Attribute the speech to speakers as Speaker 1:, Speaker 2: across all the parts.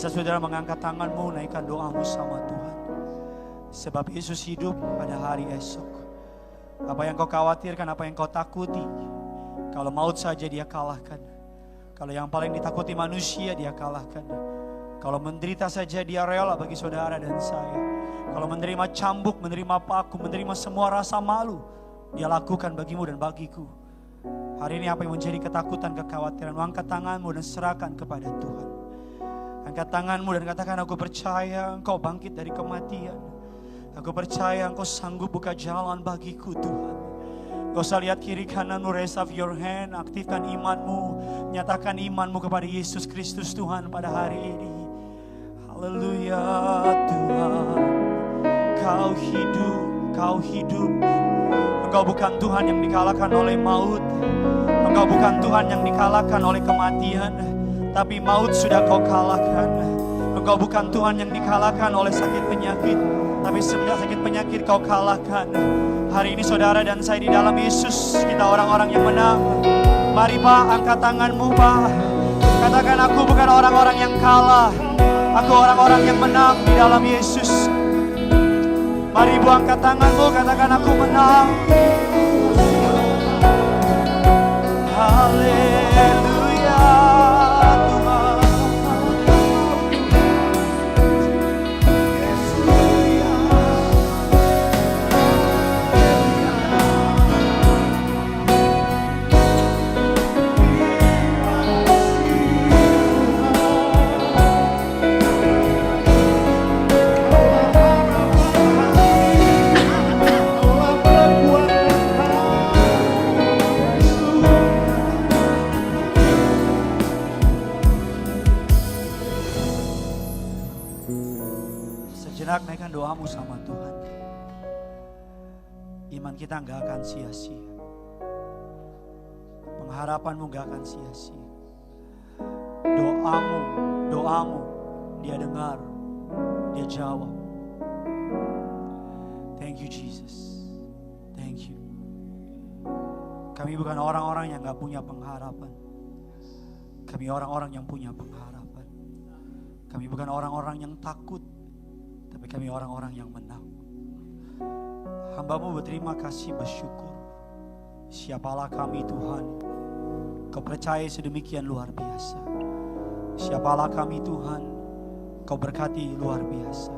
Speaker 1: Bisa saudara mengangkat tanganmu, naikkan doamu sama Tuhan. Sebab Yesus hidup pada hari esok. Apa yang kau khawatirkan, apa yang kau takuti, kalau maut saja dia kalahkan. Kalau yang paling ditakuti manusia dia kalahkan. Kalau menderita saja dia rela bagi saudara dan saya. Kalau menerima cambuk, menerima paku, menerima semua rasa malu, dia lakukan bagimu dan bagiku. Hari ini apa yang menjadi ketakutan, kekhawatiran, angkat tanganmu dan serahkan kepada Tuhan. Angkat tanganmu dan katakan, aku percaya Engkau bangkit dari kematian. Aku percaya Engkau sanggup buka jalan bagiku Tuhan. Gak usah lihat kiri kananmu, raise up your hand, aktifkan imanmu, nyatakan imanmu kepada Yesus Kristus Tuhan pada hari ini. Haleluya Tuhan, Kau hidup, Kau hidup. Engkau bukan Tuhan yang dikalahkan oleh maut. Engkau bukan Tuhan yang dikalahkan oleh kematian, tapi maut sudah Kau kalahkan. Engkau bukan Tuhan yang dikalahkan oleh sakit penyakit, tapi sebenarnya sakit penyakit Kau kalahkan. Hari ini saudara dan saya di dalam Yesus, kita orang-orang yang menang. Mari Pak, angkat tanganmu Pak. Katakan, aku bukan orang-orang yang kalah, aku orang-orang yang menang di dalam Yesus. Mari Ibu angkat tanganmu, katakan aku menang. Haleluya Tuhan. Naikkan doamu sama Tuhan. Iman kita gak akan sia-sia. Pengharapanmu gak akan sia-sia. Doamu Dia dengar, Dia jawab. Thank you Jesus, thank you. Kami bukan orang-orang yang gak punya pengharapan. Kami orang-orang yang punya pengharapan. Kami bukan orang-orang yang takut, tapi kami orang-orang yang menang. Hamba-Mu berterima kasih, bersyukur. Siapalah kami Tuhan, Kau percaya sedemikian luar biasa. Siapalah kami Tuhan, Kau berkati luar biasa.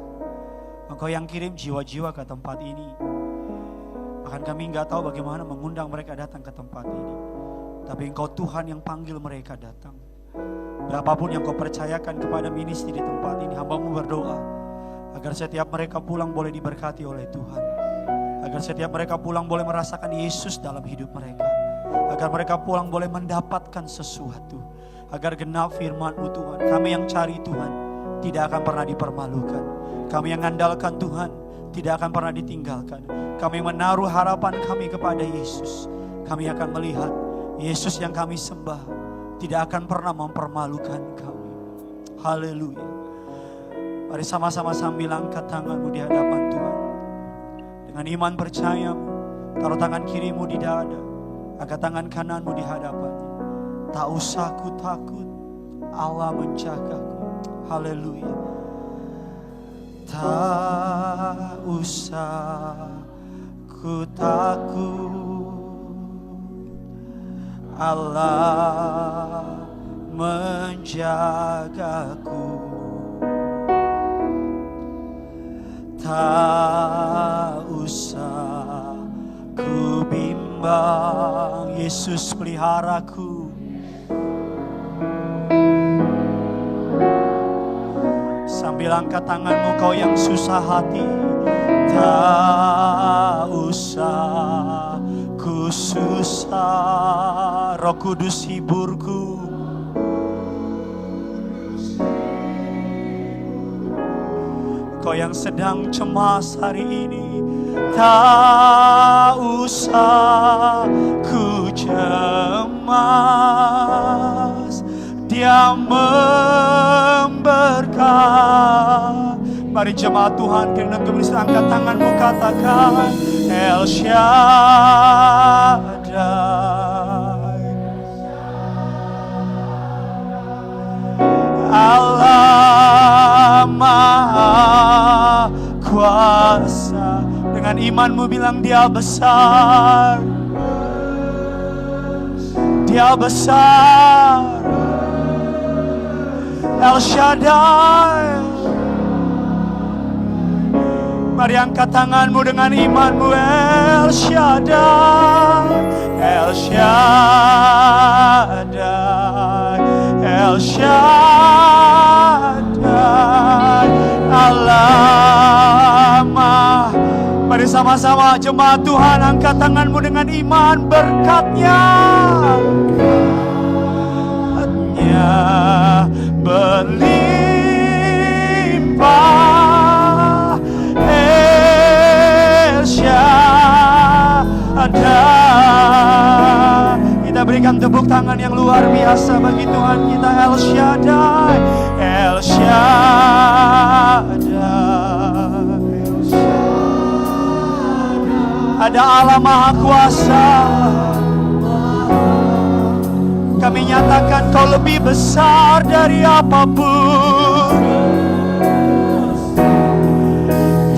Speaker 1: Engkau yang kirim jiwa-jiwa ke tempat ini. Bahkan kami gak tahu bagaimana mengundang mereka datang ke tempat ini, tapi Engkau Tuhan yang panggil mereka datang. Berapapun yang Kau percayakan kepada ministry di tempat ini, hamba-Mu berdoa agar setiap mereka pulang boleh diberkati oleh Tuhan. Agar setiap mereka pulang boleh merasakan Yesus dalam hidup mereka. Agar mereka pulang boleh mendapatkan sesuatu. Agar genap firman-Mu Tuhan. Kami yang cari Tuhan tidak akan pernah dipermalukan. Kami yang mengandalkan Tuhan tidak akan pernah ditinggalkan. Kami menaruh harapan kami kepada Yesus. Kami akan melihat Yesus yang kami sembah tidak akan pernah mempermalukan kami. Haleluya. Mari sama-sama sambil angkat tanganmu di hadapan Tuhan. Dengan iman percayamu, taruh tangan kirimu di dada, angkat tangan kananmu di hadapannya. Tak usah ku takut, Allah menjagaku. Haleluya. Tak usah ku takut, Allah menjagaku. Tak usah ku bimbang, Yesus peliharaku. Sambil angkat tanganmu kau yang susah hati, tak usah ku susah, Roh Kudus hiburku. Kau yang sedang cemas hari ini, tak usah ku cemas, Dia memberkati. Mari jemaat Tuhan, kiranya kau bisa angkat tanganmu, katakan El Shaddai, Allah Dengan imanmu bilang Dia besar. Dia besar. El Shaddai. Mari angkat tanganmu dengan imanmu. El Shaddai. El Shaddai. El Shaddai. Allah. Mari sama-sama jemaat Tuhan, angkat tanganmu dengan iman. Berkatnya berlimpah. El Shaddai. Kita berikan tepuk tangan yang luar biasa bagi Tuhan kita. El Shaddai. El Shaddai. Ada Allah Maha Kuasa. Kami nyatakan Kau lebih besar dari apapun.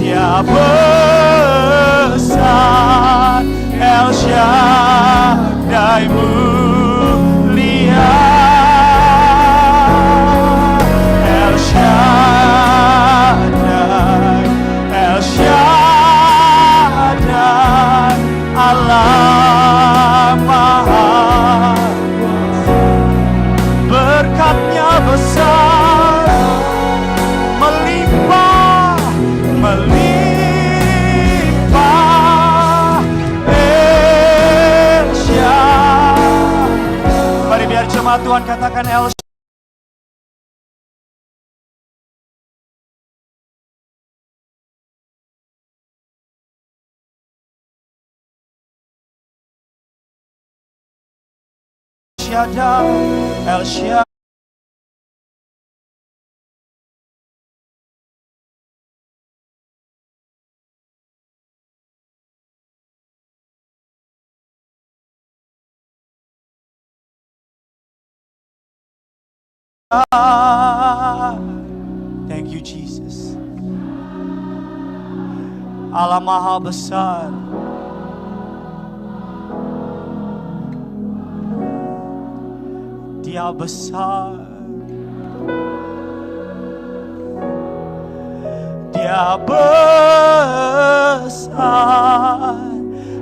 Speaker 1: Dia besar. El Shaddai mulia. El Shaddai. El Shaddai. Allah Maha. Berkatnya besar, melimpah, melimpah. El Shaddai. Mari biar jemaat Tuhan katakan El Shaddai. El Shaddai. Thank you Jesus. Allah Maha Besar. Dia besar. Dia besar.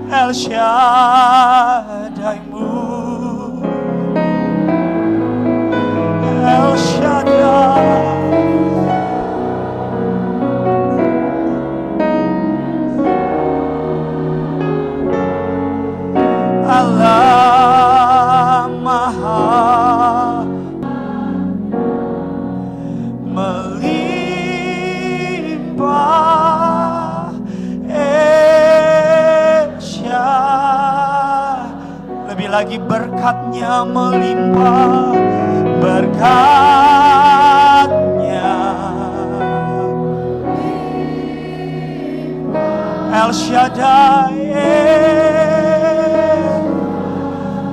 Speaker 1: El Shaddai-Mu. El Shaddai. Allah Maha melimpah. El Shaddai. Lebih lagi berkatnya melimpah. Berkatnya El Shaddai.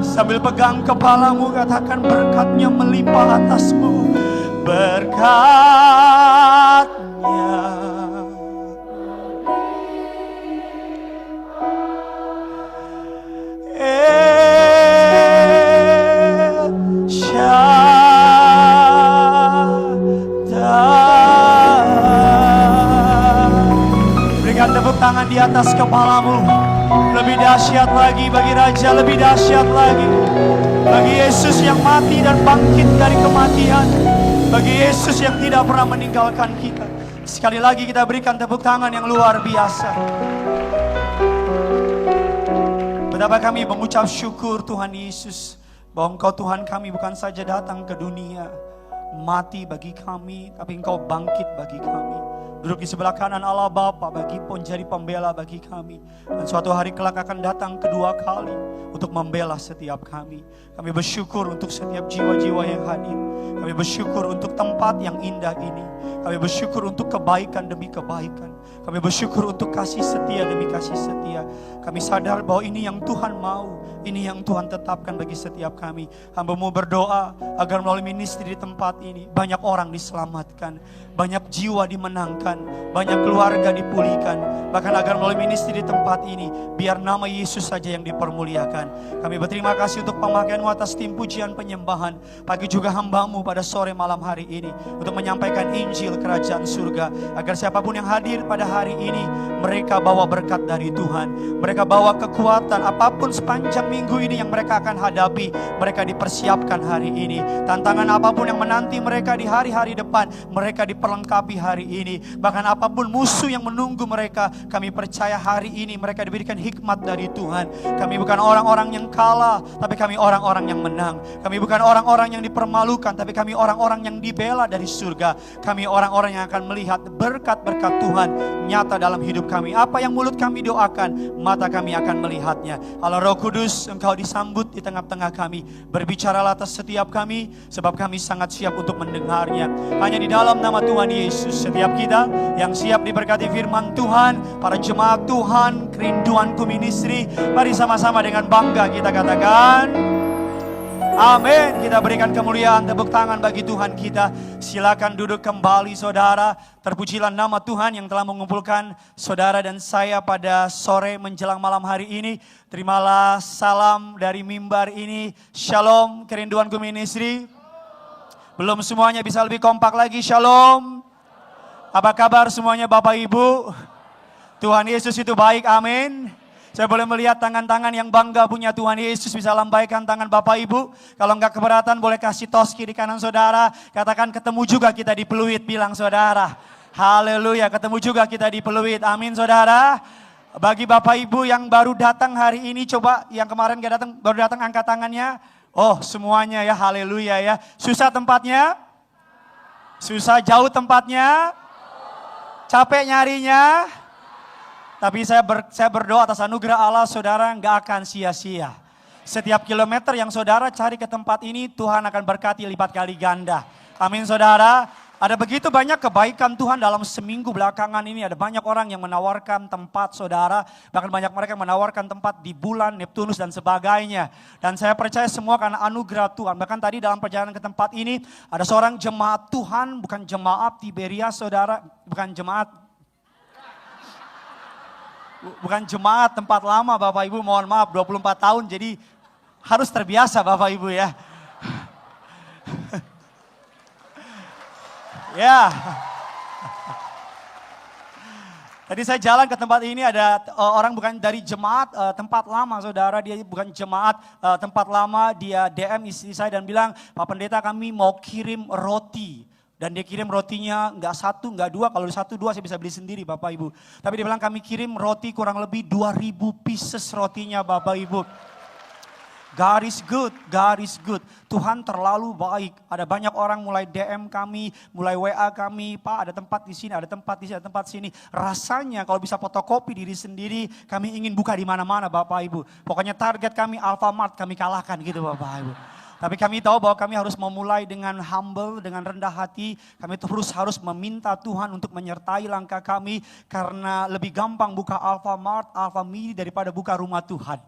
Speaker 1: Sambil pegang kepalamu katakan berkatnya melimpah atasmu. Berkatnya El Shaddai. Berikan tepuk tangan di atas kepalamu. Lebih dahsyat lagi bagi Raja, lebih dahsyat lagi bagi Yesus yang mati dan bangkit dari kematian, bagi Yesus yang tidak pernah meninggalkan kita. Sekali lagi kita berikan tepuk tangan yang luar biasa. Betapa kami mengucap syukur Tuhan Yesus, bahwa Engkau Tuhan kami bukan saja datang ke dunia, mati bagi kami, tapi Engkau bangkit bagi kami. Duduk di sebelah kanan Allah Bapa bagi menjadi pembela bagi kami. Dan suatu hari kelak akan datang kedua kali untuk membela setiap kami. Kami bersyukur untuk setiap jiwa-jiwa yang hadir. Kami bersyukur untuk tempat yang indah ini. Kami bersyukur untuk kebaikan demi kebaikan. Kami bersyukur untuk kasih setia demi kasih setia. Kami sadar bahwa ini yang Tuhan mau, ini yang Tuhan tetapkan bagi setiap kami. Hamba-Mu berdoa agar melalui ministry di tempat ini banyak orang diselamatkan, banyak jiwa dimenangkan disembuhkan, banyak keluarga dipulihkan. Bahkan agar melalui ministry di tempat ini, biar nama Yesus saja yang dipermuliakan. Kami berterima kasih untuk pemakaian-Mu atas tim pujian penyembahan. Pagi juga hamba-Mu pada sore malam hari ini, untuk menyampaikan Injil Kerajaan Surga. Agar siapapun yang hadir pada hari ini, mereka bawa berkat dari Tuhan. Mereka bawa kekuatan, apapun sepanjang minggu ini yang mereka akan hadapi, mereka dipersiapkan hari ini. Tantangan apapun yang menanti mereka di hari-hari depan, mereka diperlengkapi hari ini. Bahkan apapun musuh yang menunggu mereka, kami percaya hari ini mereka diberikan hikmat dari Tuhan. Kami bukan orang-orang yang kalah, tapi kami orang-orang yang menang. Kami bukan orang-orang yang dipermalukan, tapi kami orang-orang yang dibela dari surga. Kami orang-orang yang akan melihat berkat-berkat Tuhan nyata dalam hidup kami. Apa yang mulut kami doakan, mata kami akan melihatnya. Allah Roh Kudus, Engkau disambut di tengah-tengah kami. Berbicaralah atas setiap kami, sebab kami sangat siap untuk mendengarnya. Hanya di dalam nama Tuhan Yesus, setiap kita yang siap diberkati firman Tuhan, para jemaat Tuhan, kerinduanku ministry, mari sama-sama dengan bangga kita katakan amin. Kita berikan kemuliaan, tepuk tangan bagi Tuhan kita. Silakan duduk kembali saudara. Terpujilah nama Tuhan yang telah mengumpulkan saudara dan saya pada sore menjelang malam hari ini. Terimalah salam dari mimbar ini. Shalom kerinduanku ministry. Belum semuanya bisa lebih kompak lagi. Shalom. Apa kabar semuanya Bapak Ibu? Tuhan Yesus itu baik, amin. Saya boleh melihat tangan-tangan yang bangga punya Tuhan Yesus, bisa lambaikan tangan Bapak Ibu. Kalau enggak keberatan boleh kasih toski di kanan saudara. Katakan ketemu juga kita di Peluit, bilang saudara. Haleluya, ketemu juga kita di Peluit, amin saudara. Bagi Bapak Ibu yang baru datang hari ini, coba yang kemarin gak datang, baru datang angkat tangannya. Oh semuanya ya, haleluya ya. Susah tempatnya? Susah jauh tempatnya? Capek nyarinya? Tapi saya berdoa atas anugerah Allah saudara gak akan sia-sia. Setiap kilometer yang saudara cari ke tempat ini, Tuhan akan berkati lipat kali ganda. Amin saudara. Ada begitu banyak kebaikan Tuhan dalam seminggu belakangan ini. Ada banyak orang yang menawarkan tempat saudara. Bahkan banyak mereka yang menawarkan tempat di bulan, Neptunus dan sebagainya. Dan saya percaya semua karena anugerah Tuhan. Bahkan tadi dalam perjalanan ke tempat ini, ada seorang jemaat Tuhan, bukan jemaat Tiberias saudara. Bukan jemaat tempat lama Bapak Ibu, mohon maaf 24 tahun. Jadi harus terbiasa Bapak Ibu ya. Ya. Tadi saya jalan ke tempat ini, ada orang bukan dari jemaat tempat lama saudara. Dia bukan jemaat tempat lama, dia DM istri saya dan bilang, Pak Pendeta kami mau kirim roti. Dan dia kirim rotinya nggak satu, nggak dua. Kalau satu, dua saya bisa beli sendiri Bapak Ibu. Tapi dia bilang kami kirim roti kurang lebih 2.000 pieces rotinya Bapak Ibu. God is good, God is good. Tuhan terlalu baik. Ada banyak orang mulai DM kami, mulai WA kami, Pak ada tempat di sini, ada tempat di sini, ada tempat di sini. Rasanya kalau bisa fotokopi diri sendiri, kami ingin buka di mana-mana Bapak Ibu. Pokoknya target kami Alfamart, kami kalahkan gitu Bapak Ibu. Tapi kami tahu bahwa kami harus memulai dengan humble, dengan rendah hati. Kami terus harus meminta Tuhan untuk menyertai langkah kami. Karena lebih gampang buka Alfamart, Alfamidi daripada buka rumah Tuhan.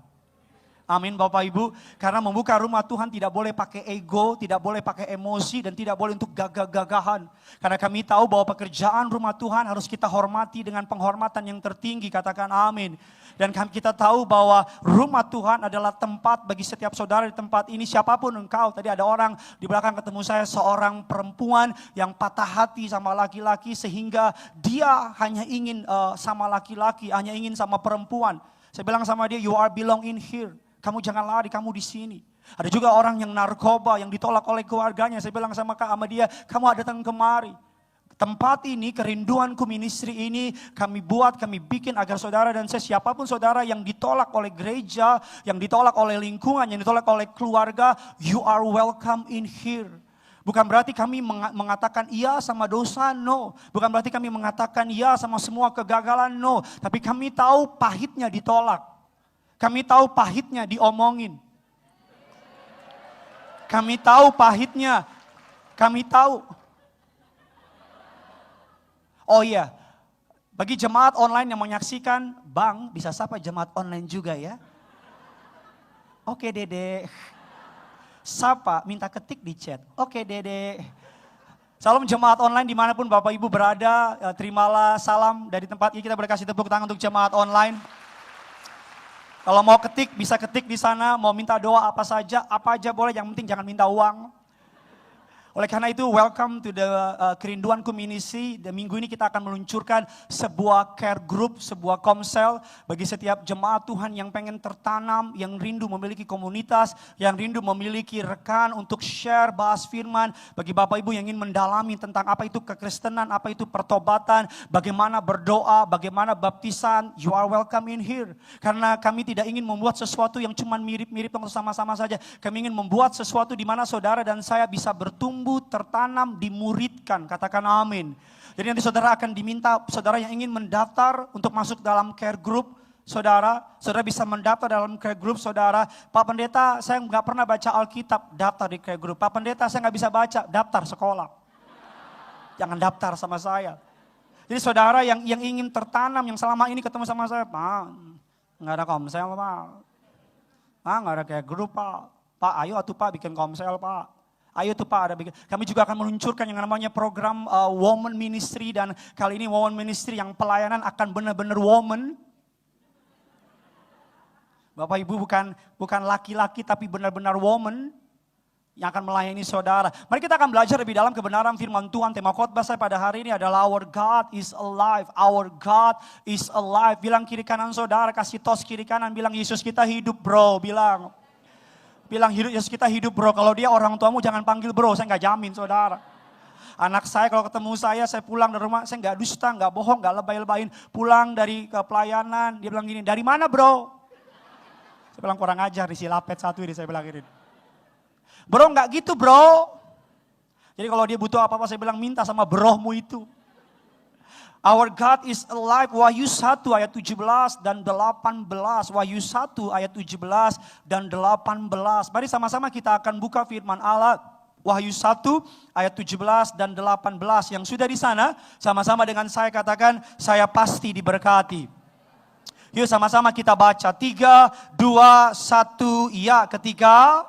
Speaker 1: Amin Bapak Ibu. Karena membuka rumah Tuhan tidak boleh pakai ego, tidak boleh pakai emosi, dan tidak boleh untuk gagah-gagahan. Karena kami tahu bahwa pekerjaan rumah Tuhan harus kita hormati dengan penghormatan yang tertinggi. Katakan amin. Dan kita tahu bahwa rumah Tuhan adalah tempat bagi setiap saudara di tempat ini. Siapapun engkau, tadi ada orang di belakang ketemu saya, seorang perempuan yang patah hati sama laki-laki. Sehingga dia hanya ingin sama laki-laki, hanya ingin sama perempuan. Saya bilang sama dia, you are belong in here. Kamu jangan lari, kamu di sini. Ada juga orang yang narkoba, yang ditolak oleh keluarganya. Saya bilang sama dia, kamu datang kemari. Tempat ini, kerinduanku ministry ini, kami buat, kami bikin agar saudara dan saya, siapapun saudara yang ditolak oleh gereja, yang ditolak oleh lingkungan, yang ditolak oleh keluarga, you are welcome in here. Bukan berarti kami mengatakan iya sama dosa, no. Bukan berarti kami mengatakan iya sama semua kegagalan, no. Tapi kami tahu pahitnya ditolak. Kami tahu pahitnya diomongin. Kami tahu pahitnya. Kami tahu. Oh iya, bagi jemaat online yang menyaksikan, Bang bisa sapa jemaat online juga ya. Oke Dede. Sapa, minta ketik di chat. Oke Dede. Salam jemaat online dimanapun Bapak Ibu berada, terimalah salam dari tempat ini. Kita boleh kasih tepuk tangan untuk jemaat online. Kalau mau ketik, bisa ketik di sana, mau minta doa apa aja boleh, yang penting jangan minta uang. Oleh karena itu, welcome to the Kerinduanku Ministry. Dan minggu ini kita akan meluncurkan sebuah care group, sebuah komsel bagi setiap jemaat Tuhan yang pengen tertanam, yang rindu memiliki komunitas, yang rindu memiliki rekan untuk share, bahas firman. Bagi Bapak Ibu yang ingin mendalami tentang apa itu kekristenan, apa itu pertobatan, bagaimana berdoa, bagaimana baptisan, you are welcome in here. Karena kami tidak ingin membuat sesuatu yang cuma mirip-mirip atau sama-sama saja. Kami ingin membuat sesuatu di mana saudara dan saya bisa bertumbuh, tertanam, dimuridkan. Katakan amin. Jadi nanti saudara akan diminta, saudara yang ingin mendaftar untuk masuk dalam care group, saudara bisa mendaftar dalam care group saudara. Pak Pendeta, saya nggak pernah baca Alkitab, daftar di care group. Pak Pendeta, saya nggak bisa baca, daftar sekolah. Jangan daftar sama saya. Jadi saudara yang ingin tertanam, yang selama ini ketemu sama saya, Pak, nggak ada komsel Pak. Pak, nggak ada care group Pak. Pak, ayo atuh Pak bikin komsel Pak. Ayo tuh Pak, kami juga akan meluncurkan yang namanya program Woman Ministry. Dan kali ini Woman Ministry yang pelayanan akan benar-benar woman. Bapak Ibu bukan laki-laki tapi benar-benar woman yang akan melayani saudara. Mari kita akan belajar lebih dalam kebenaran firman Tuhan. Tema khotbah saya pada hari ini adalah Our God is alive. Our God is alive. Bilang kiri kanan saudara, kasih tos kiri kanan, bilang Yesus kita hidup bro, bilang Yesus kita hidup bro. Kalau dia orang tuamu jangan panggil bro, saya nggak jamin saudara. Anak saya kalau ketemu saya pulang dari rumah, saya nggak dusta, nggak bohong, nggak lebay-lebayin. Pulang dari ke pelayanan, dia bilang gini, dari mana bro? Saya bilang kurang ajar, isi lapet satu ini, saya bilang gini. Bro nggak gitu bro. Jadi kalau dia butuh apa-apa saya bilang minta sama brohmu itu. Our God is alive, Wahyu 1 ayat 17 dan 18. Wahyu 1 ayat 17 dan 18. Mari sama-sama kita akan buka firman Allah. Wahyu 1 ayat 17 dan 18. Yang sudah di sana, sama-sama dengan saya katakan, saya pasti diberkati. Yuk sama-sama kita baca. 3, 2, 1, ya ketiga.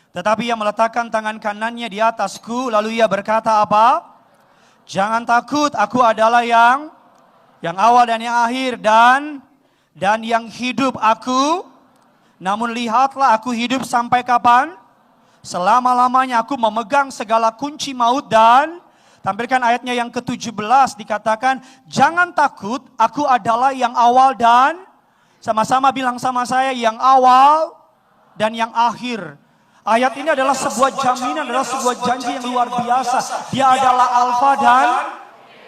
Speaker 1: Tetapi ia meletakkan tangan kanannya di atasku, lalu ia berkata apa? Jangan takut, aku adalah yang awal dan yang akhir dan yang hidup aku. Namun lihatlah aku hidup sampai kapan? Selama-lamanya aku memegang segala kunci maut dan tampilkan ayatnya yang ke-17 dikatakan, jangan takut, aku adalah yang awal dan sama-sama bilang sama saya, yang awal dan yang akhir. Ayat ini adalah sebuah jaminan, adalah sebuah janji yang luar biasa. Dia adalah Alfa dan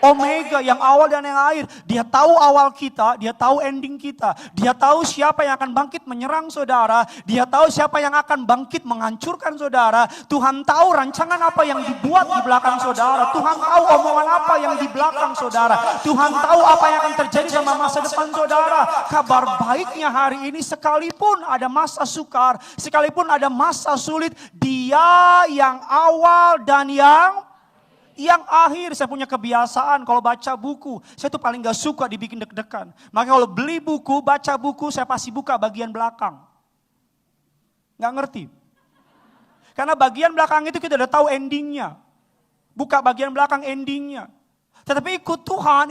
Speaker 1: Omega, yang awal dan yang akhir. Dia tahu awal kita, dia tahu ending kita. Dia tahu siapa yang akan bangkit menyerang saudara. Dia tahu siapa yang akan bangkit menghancurkan saudara. Tuhan tahu rancangan apa yang dibuat di belakang saudara. Tuhan tahu omongan apa yang di belakang saudara. Tuhan tahu apa yang akan terjadi sama masa depan saudara. Kabar baiknya hari ini, sekalipun ada masa sukar, sekalipun ada masa sulit, Dia yang awal dan yang akhir. Saya punya kebiasaan kalau baca buku, saya tuh paling gak suka dibikin deg-degan. Maka kalau beli buku, baca buku, saya pasti buka bagian belakang. Gak ngerti. Karena bagian belakang itu kita udah tahu endingnya. Buka bagian belakang endingnya. Tetapi ikut Tuhan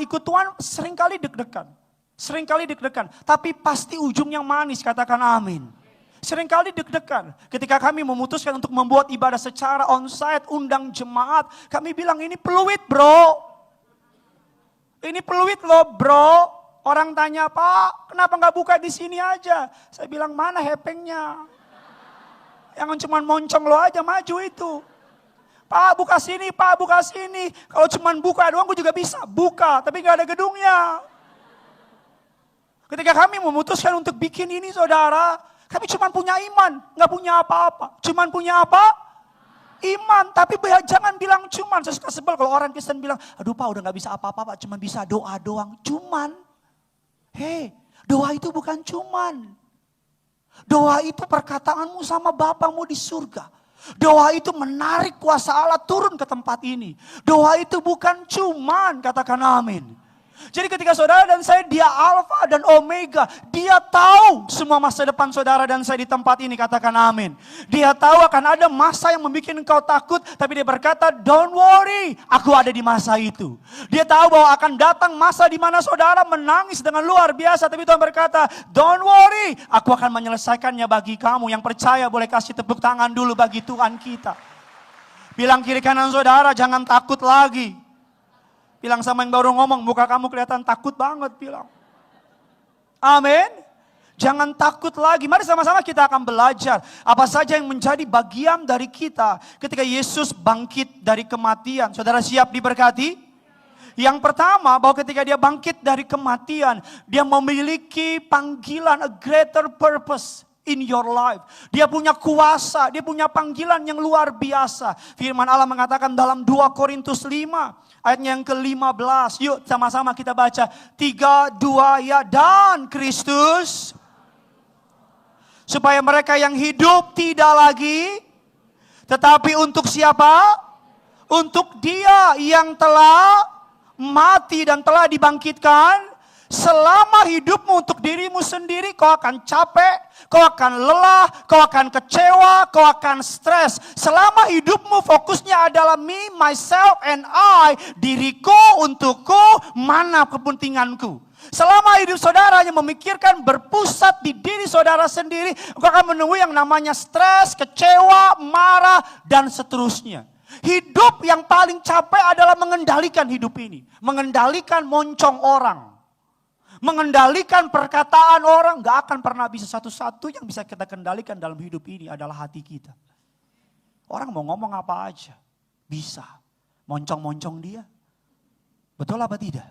Speaker 1: seringkali deg-degan. Seringkali deg-degan. Tapi pasti ujung yang manis, katakan amin. Seringkali deg-degan ketika kami memutuskan untuk membuat ibadah secara onsite, undang jemaat. Kami bilang ini peluit bro. Ini peluit loh bro. Orang tanya, Pak kenapa gak buka di sini aja? Saya bilang mana hepengnya? Yang cuma moncong lo aja maju itu. Pak buka sini, Pak buka sini. Kalau cuma buka doang gue juga bisa buka, tapi gak ada gedungnya. Ketika kami memutuskan untuk bikin ini saudara, kami cuma punya iman, gak punya apa-apa. Cuman punya apa? Iman. Tapi jangan bilang cuman. Saya suka sebel kalau orang Kristen bilang, aduh Pak udah gak bisa apa-apa Pak, cuma bisa doa doang. Cuman. Hei, doa itu bukan cuman. Doa itu perkataanmu sama Bapamu di surga. Doa itu menarik kuasa Allah turun ke tempat ini. Doa itu bukan cuman, katakan amin. Jadi ketika saudara dan saya, dia Alfa dan Omega. Dia tahu semua masa depan saudara dan saya di tempat ini, katakan amin. Dia tahu akan ada masa yang membuat engkau takut, tapi dia berkata, don't worry, aku ada di masa itu. Dia tahu bahwa akan datang masa di mana saudara menangis dengan luar biasa, tapi Tuhan berkata, don't worry, aku akan menyelesaikannya bagi kamu. Yang percaya boleh kasih tepuk tangan dulu bagi Tuhan kita. Bilang kiri kanan saudara, jangan takut lagi. Bilang sama yang baru ngomong, muka kamu kelihatan takut banget, bilang. Amin. Jangan takut lagi. Mari sama-sama kita akan belajar apa saja yang menjadi bagian dari kita ketika Yesus bangkit dari kematian. Saudara siap diberkati? Yang pertama, bahwa ketika dia bangkit dari kematian, dia memiliki panggilan, a greater purpose in your life. Dia punya kuasa, dia punya panggilan yang luar biasa. Firman Allah mengatakan dalam 2 Korintus 5, ayatnya yang ke-15. Yuk sama-sama kita baca. 3, 2, ya. Dan Kristus, supaya mereka yang hidup tidak lagi, tetapi untuk siapa? Untuk Dia yang telah mati dan telah dibangkitkan. Selama hidupmu untuk dirimu sendiri, kau akan capek, kau akan lelah, kau akan kecewa, kau akan stres. Selama hidupmu fokusnya adalah me, myself, and I. Diriku, untukku, mana kepentinganku. Selama hidup saudara hanya memikirkan berpusat di diri saudara sendiri, kau akan menemui yang namanya stres, kecewa, marah, dan seterusnya. Hidup yang paling capek adalah mengendalikan hidup ini. Mengendalikan moncong orang. Mengendalikan perkataan orang, gak akan pernah bisa. Satu-satu yang bisa kita kendalikan dalam hidup ini adalah hati kita. Orang mau ngomong apa aja, bisa. Moncong-moncong dia. Betul apa tidak?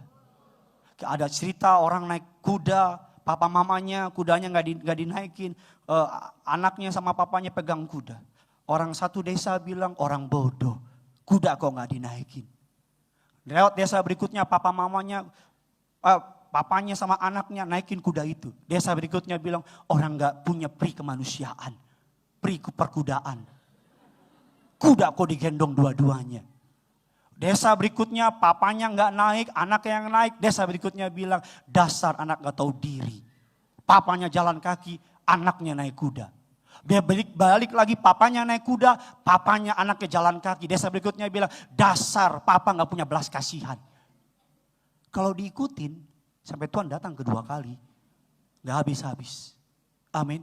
Speaker 1: Ada cerita orang naik kuda, papa mamanya kudanya gak dinaikin. Anaknya sama papanya pegang kuda. Orang satu desa bilang, orang bodoh, kuda kok gak dinaikin. Lewat desa berikutnya papa mamanya, papanya sama anaknya naikin kuda itu. Desa berikutnya bilang, orang gak punya pri kemanusiaan. Pri perkudaan. Kuda kok digendong dua-duanya. Desa berikutnya papanya gak naik, anaknya yang naik. Desa berikutnya bilang, dasar anak gak tahu diri. Papanya jalan kaki, anaknya naik kuda. Dia balik lagi, papanya naik kuda, papanya anaknya jalan kaki. Desa berikutnya bilang, dasar papa gak punya belas kasihan. Kalau diikutin, sampai Tuhan datang kedua kali, gak habis-habis. Amin.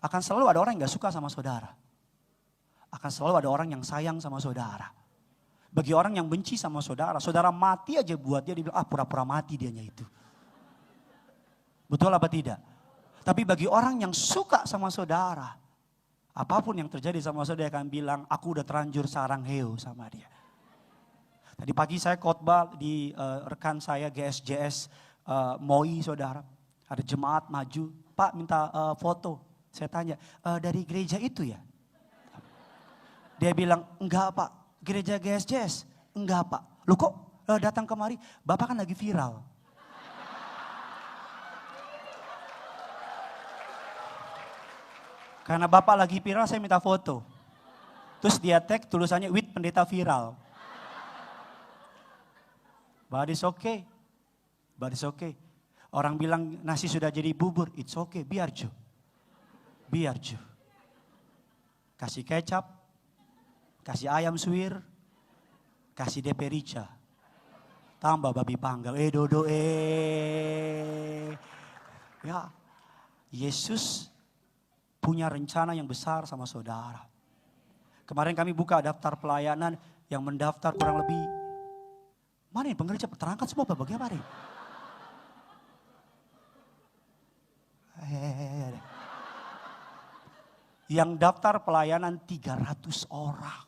Speaker 1: Akan selalu ada orang yang gak suka sama saudara. Akan selalu ada orang yang sayang sama saudara. Bagi orang yang benci sama saudara, saudara mati aja buat dia, dibilang, pura-pura mati dianya itu. Betul apa tidak? Tapi bagi orang yang suka sama saudara, apapun yang terjadi sama saudara, dia akan bilang, aku udah terlanjur sarang heo sama dia. Tadi pagi saya khotbah di rekan saya GSJS, MOI saudara, ada jemaat maju, Pak minta foto. Saya tanya, dari gereja itu ya? Dia bilang, enggak Pak, gereja GSJS. Enggak Pak, lu kok datang kemari? Bapak kan lagi viral. Karena Bapak lagi viral, saya minta foto. Terus dia tag tulisannya, with pendeta viral. But it's okay. But it's okay. Orang bilang nasi sudah jadi bubur. It's okay. Biar Jo. Biar Jo. Kasih kecap. Kasih ayam suwir. Kasih DP rica. Tambah babi panggang. Dodo Ya. Yesus punya rencana yang besar sama saudara. Kemarin kami buka daftar pelayanan yang mendaftar kurang lebih. Mana yang pengereja terangkat semua bagaimana nih? Yang daftar pelayanan 300 orang.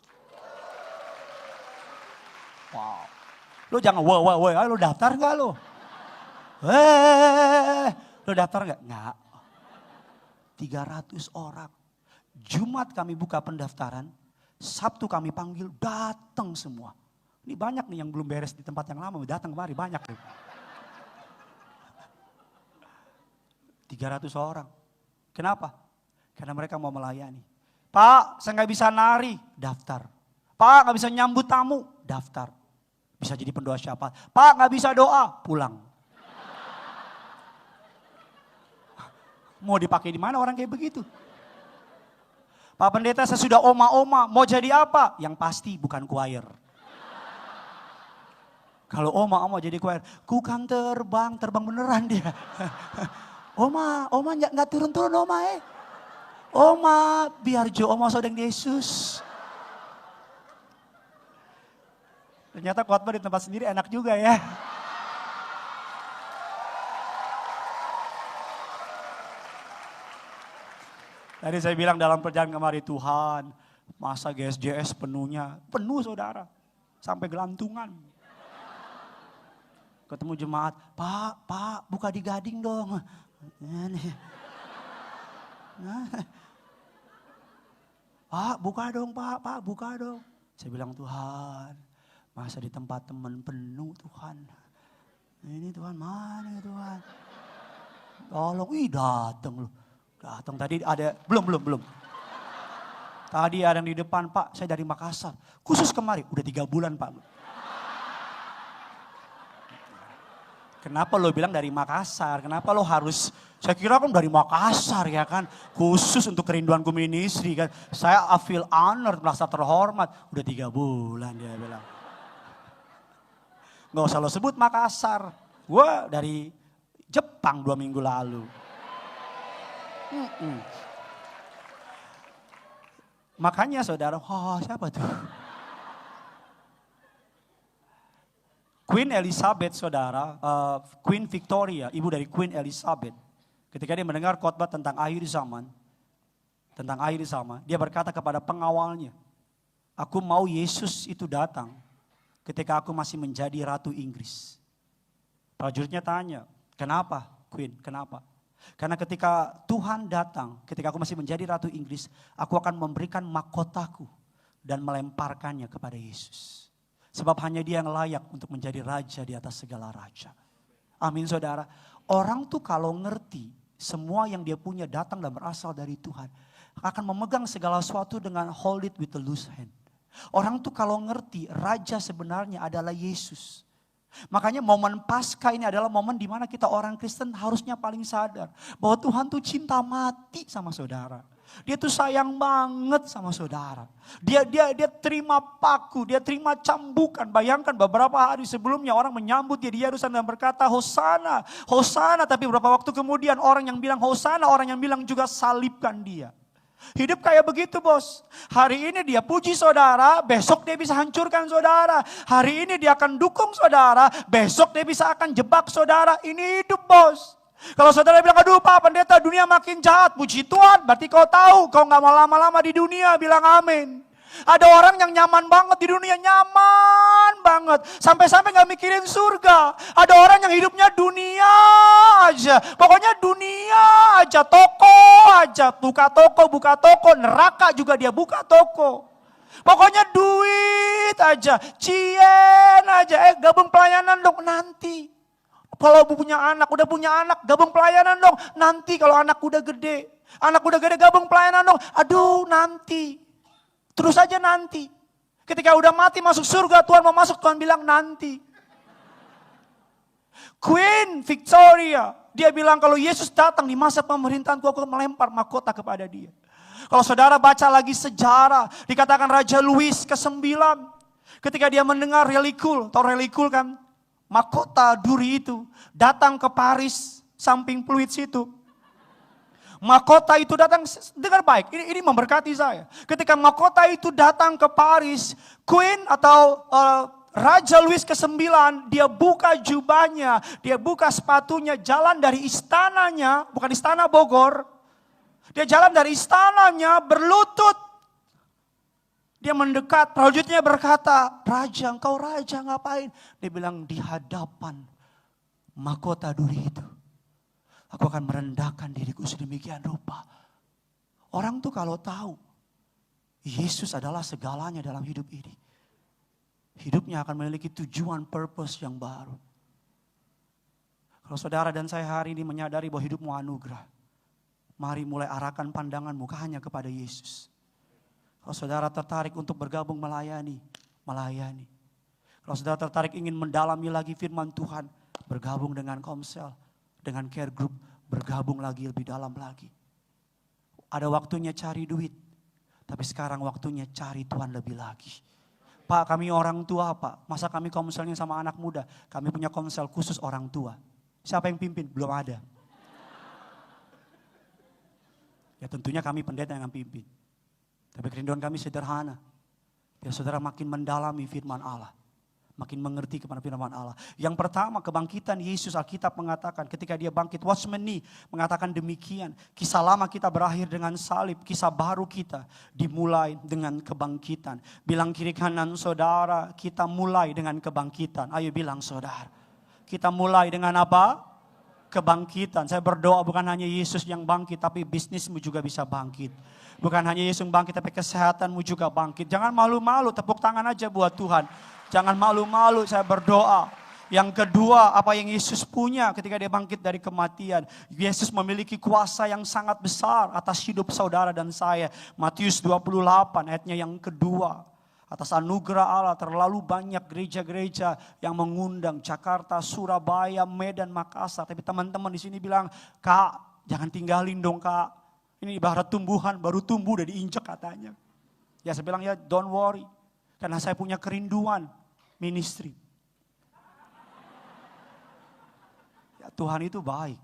Speaker 1: Wow. Lo jangan lo daftar gak lo? Lo daftar gak? Enggak. 300 orang. Jumat kami buka pendaftaran, Sabtu kami panggil, datang semua. Ini banyak nih yang belum beres di tempat yang lama, datang kemari banyak nih. 300 orang. Kenapa? Karena mereka mau melayani. Pak, saya gak bisa nari, daftar. Pak, gak bisa nyambut tamu, daftar. Bisa jadi pendoa syafaat. Pak gak bisa doa, pulang. Mau dipakai di mana orang kayak begitu? Pak Pendeta saya sudah oma-oma, mau jadi apa? Yang pasti bukan choir. Kalau oma jadi choir, ku kan terbang beneran dia. Oma nggak turun oma Oma biar jo oma sodeng Yesus. Ternyata khotbah di tempat sendiri enak juga ya. Tadi saya bilang dalam perjalanan kemari, Tuhan, masa GSJS penuh saudara, sampai gelantungan. Ketemu jemaat, Pak, buka di Gading dong. Pak, buka dong Pak, buka dong. Saya bilang, Tuhan, masa di tempat teman penuh Tuhan. Ini Tuhan, mana Tuhan? Tolong, datang loh. Datang tadi ada, belum. Tadi ada yang di depan, Pak, saya dari Makassar. Khusus kemari, udah 3 bulan Pak. Kenapa lo bilang dari Makassar? Kenapa lo harus, saya kira kan dari Makassar ya kan. Khusus untuk kerinduanku ministry kan. Saya feel honored, merasa terhormat. Udah 3 bulan dia bilang. Gak usah lo sebut Makassar. Gue dari Jepang 2 minggu lalu. Makanya saudara, siapa tuh? Queen Elizabeth saudara, Queen Victoria, ibu dari Queen Elizabeth. Ketika dia mendengar khotbah tentang akhir zaman, dia berkata kepada pengawalnya, aku mau Yesus itu datang ketika aku masih menjadi Ratu Inggris. Prajuritnya tanya, kenapa Queen, kenapa? Karena ketika Tuhan datang, ketika aku masih menjadi Ratu Inggris, aku akan memberikan mahkotaku dan melemparkannya kepada Yesus. Sebab hanya dia yang layak untuk menjadi raja di atas segala raja. Amin saudara. Orang tuh kalau ngerti semua yang dia punya datang dan berasal dari Tuhan, akan memegang segala sesuatu dengan hold it with a loose hand. Orang tuh kalau ngerti raja sebenarnya adalah Yesus. Makanya momen Paskah ini adalah momen di mana kita orang Kristen harusnya paling sadar bahwa Tuhan tuh cinta mati sama saudara. Dia tuh sayang banget sama saudara. Dia terima paku, dia terima cambukan. Bayangkan beberapa hari sebelumnya orang menyambut dia di Yerusalem dan berkata Hosana, Hosana. Tapi beberapa waktu kemudian orang yang bilang Hosana, orang yang bilang juga salibkan dia. Hidup kayak begitu bos. Hari ini dia puji saudara, besok dia bisa hancurkan saudara. Hari ini dia akan dukung saudara, besok dia bisa akan jebak saudara. Ini hidup bos. Kalau saudara bilang, aduh Pak Pendeta dunia makin jahat. Puji Tuhan, berarti kau tahu kau gak mau lama-lama di dunia, bilang amin. Ada orang yang nyaman banget di dunia, nyaman banget. Sampai-sampai gak mikirin surga. Ada orang yang hidupnya dunia aja. Pokoknya dunia aja, toko aja. Buka toko, neraka juga dia buka toko. Pokoknya duit aja, cien aja. Gabung pelayanan dong nanti. Kalau udah punya anak, gabung pelayanan dong. Nanti kalau anak udah gede. Anak udah gede gabung pelayanan dong. Aduh nanti. Terus aja nanti. Ketika udah mati masuk surga, Tuhan mau masuk, Tuhan bilang nanti. Queen Victoria, dia bilang kalau Yesus datang di masa pemerintahanku, aku melempar mahkota kepada dia. Kalau saudara baca lagi sejarah, dikatakan Raja Louis ke-9. Ketika dia mendengar relikul, tahu relikul kan? Mahkota duri itu datang ke Paris, samping Pluit situ. Mahkota itu datang, dengar baik, ini memberkati saya. Ketika mahkota itu datang ke Paris, Queen atau Raja Louis ke-9, dia buka jubahnya, dia buka sepatunya, jalan dari istananya, bukan istana Bogor. Dia jalan dari istananya berlutut. Dia mendekat, prajuritnya berkata, Raja, engkau raja ngapain? Dia bilang, di hadapan mahkota duri itu, aku akan merendahkan diriku sedemikian rupa. Orang tuh kalau tahu, Yesus adalah segalanya dalam hidup ini. Hidupnya akan memiliki tujuan, purpose yang baru. Kalau saudara dan saya hari ini menyadari bahwa hidupmu anugerah, mari mulai arahkan pandanganmu hanya kepada Yesus. Kalau saudara tertarik untuk bergabung melayani. Kalau saudara tertarik ingin mendalami lagi firman Tuhan, bergabung dengan Komsel, dengan Care Group, bergabung lagi lebih dalam lagi. Ada waktunya cari duit, tapi sekarang waktunya cari Tuhan lebih lagi. Pak, kami orang tua Pak, masa kami komselnya sama anak muda? Kami punya komsel khusus orang tua. Siapa yang pimpin? Belum ada. Ya tentunya kami pendeta yang pimpin. Tapi kerinduan kami sederhana. Biar saudara makin mendalami firman Allah. Makin mengerti kepada firman Allah. Yang pertama kebangkitan Yesus, Alkitab mengatakan ketika dia bangkit. Watchman Nee mengatakan demikian. Kisah lama kita berakhir dengan salib. Kisah baru kita dimulai dengan kebangkitan. Bilang kiri kanan saudara, kita mulai dengan kebangkitan. Ayo bilang saudara. Kita mulai dengan apa? Kebangkitan. Saya berdoa bukan hanya Yesus yang bangkit, tapi bisnismu juga bisa bangkit. Bukan hanya Yesus yang bangkit, tapi kesehatanmu juga bangkit. Jangan malu-malu, tepuk tangan aja buat Tuhan. Jangan malu-malu, saya berdoa. Yang kedua, apa yang Yesus punya ketika dia bangkit dari kematian. Yesus memiliki kuasa yang sangat besar atas hidup saudara dan saya. Matius 28 ayatnya yang kedua. Atas anugerah Allah terlalu banyak gereja-gereja yang mengundang Jakarta, Surabaya, Medan, Makassar. Tapi teman-teman di sini bilang, Kak jangan tinggalin dong Kak. Ini ibarat tumbuhan baru tumbuh udah diinjek katanya. Ya saya bilang ya don't worry. Karena saya punya kerinduan ministry. Ya, Tuhan itu baik.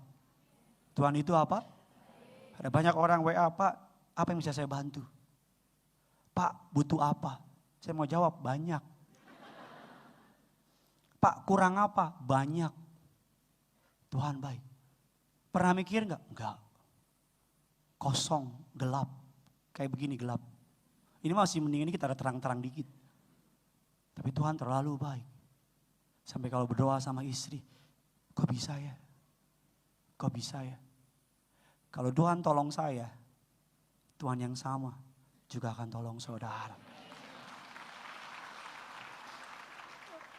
Speaker 1: Tuhan itu apa? Ada banyak orang WA, Pak, apa yang bisa saya bantu? Pak, butuh apa? Saya mau jawab, banyak. Pak, kurang apa? Banyak. Tuhan baik. Pernah mikir enggak? Enggak. Kosong, gelap. Kayak begini gelap. Ini masih mending ini kita ada terang-terang dikit. Tapi Tuhan terlalu baik. Sampai kalau berdoa sama istri, kok bisa ya? Kok bisa ya? Kalau Tuhan tolong saya, Tuhan yang sama juga akan tolong saudara.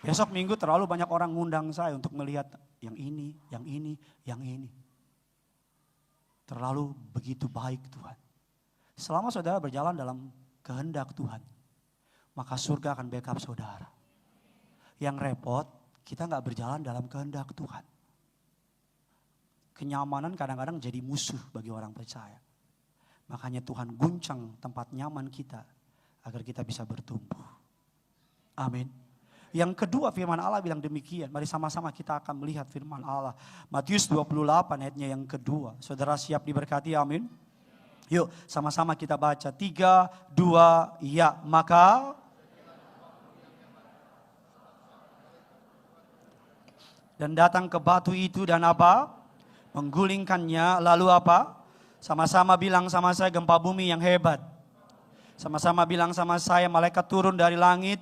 Speaker 1: Besok minggu terlalu banyak orang ngundang saya untuk melihat yang ini, yang ini, yang ini. Terlalu begitu baik Tuhan. Selama saudara berjalan dalam kehendak Tuhan, maka surga akan backup saudara. Yang repot, kita gak berjalan dalam kehendak Tuhan. Kenyamanan kadang-kadang jadi musuh bagi orang percaya. Makanya Tuhan guncang tempat nyaman kita agar kita bisa bertumbuh. Amin. Yang kedua firman Allah bilang demikian. Mari sama-sama kita akan melihat firman Allah. Matius 28 ayatnya yang kedua. Saudara siap diberkati, amin. Yuk sama-sama kita baca. 3, 2, ya. Maka dan datang ke batu itu dan apa? Menggulingkannya. Lalu apa? Sama-sama bilang sama saya, gempa bumi yang hebat. Sama-sama bilang sama saya, malaikat turun dari langit,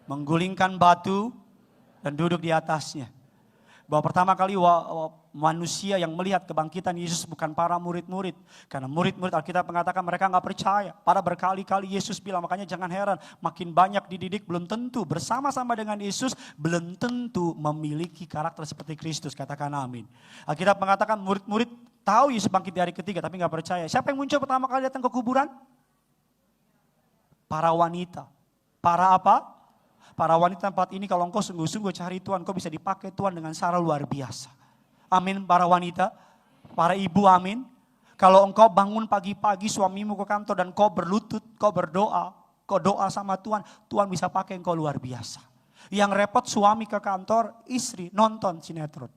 Speaker 1: menggulingkan batu dan duduk di atasnya. Bahwa pertama kali manusia yang melihat kebangkitan Yesus bukan para murid-murid. Karena murid-murid Alkitab mengatakan mereka gak percaya. Pada berkali-kali Yesus bilang, makanya jangan heran. Makin banyak dididik belum tentu bersama-sama dengan Yesus. Belum tentu memiliki karakter seperti Kristus, katakan amin. Alkitab mengatakan murid-murid tahu Yesus bangkit di hari ketiga tapi gak percaya. Siapa yang muncul pertama kali datang ke kuburan? Para wanita. Para apa? Para wanita tempat ini kalau engkau sungguh-sungguh cari Tuhan, engkau bisa dipakai Tuhan dengan cara luar biasa. Amin para wanita, para ibu amin. Kalau engkau bangun pagi-pagi suamimu ke kantor dan kau berlutut, kau berdoa, kau doa sama Tuhan, Tuhan bisa pakai engkau luar biasa. Yang repot suami ke kantor, istri nonton sinetron.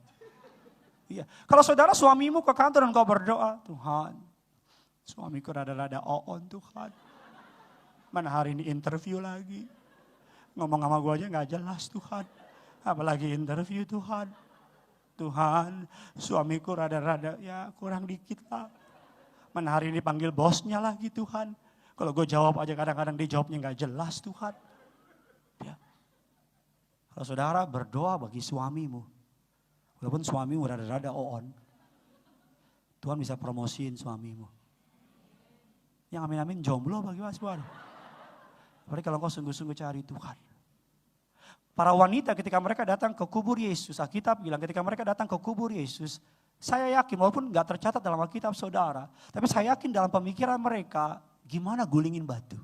Speaker 1: Iya. Kalau saudara suamimu ke kantor dan kau berdoa, Tuhan, suamiku rada-rada on Tuhan. Mana hari ini interview lagi. Ngomong sama gue aja gak jelas Tuhan. Apalagi interview Tuhan. Tuhan suamiku rada-rada ya kurang dikit lah. Mana hari ini panggil bosnya lagi Tuhan. Kalau gue jawab aja kadang-kadang dia jawabnya gak jelas Tuhan. Ya. Kalau saudara berdoa bagi suamimu. Walaupun suamimu rada-rada on. Tuhan bisa promosiin suamimu. Yang amin-amin jomblo bagi mas Tuhan. Apalagi kalau kau sungguh-sungguh cari Tuhan. Para wanita ketika mereka datang ke kubur Yesus, Alkitab bilang ketika mereka datang ke kubur Yesus, saya yakin walaupun gak tercatat dalam Alkitab saudara, tapi saya yakin dalam pemikiran mereka, gimana gulingin batu.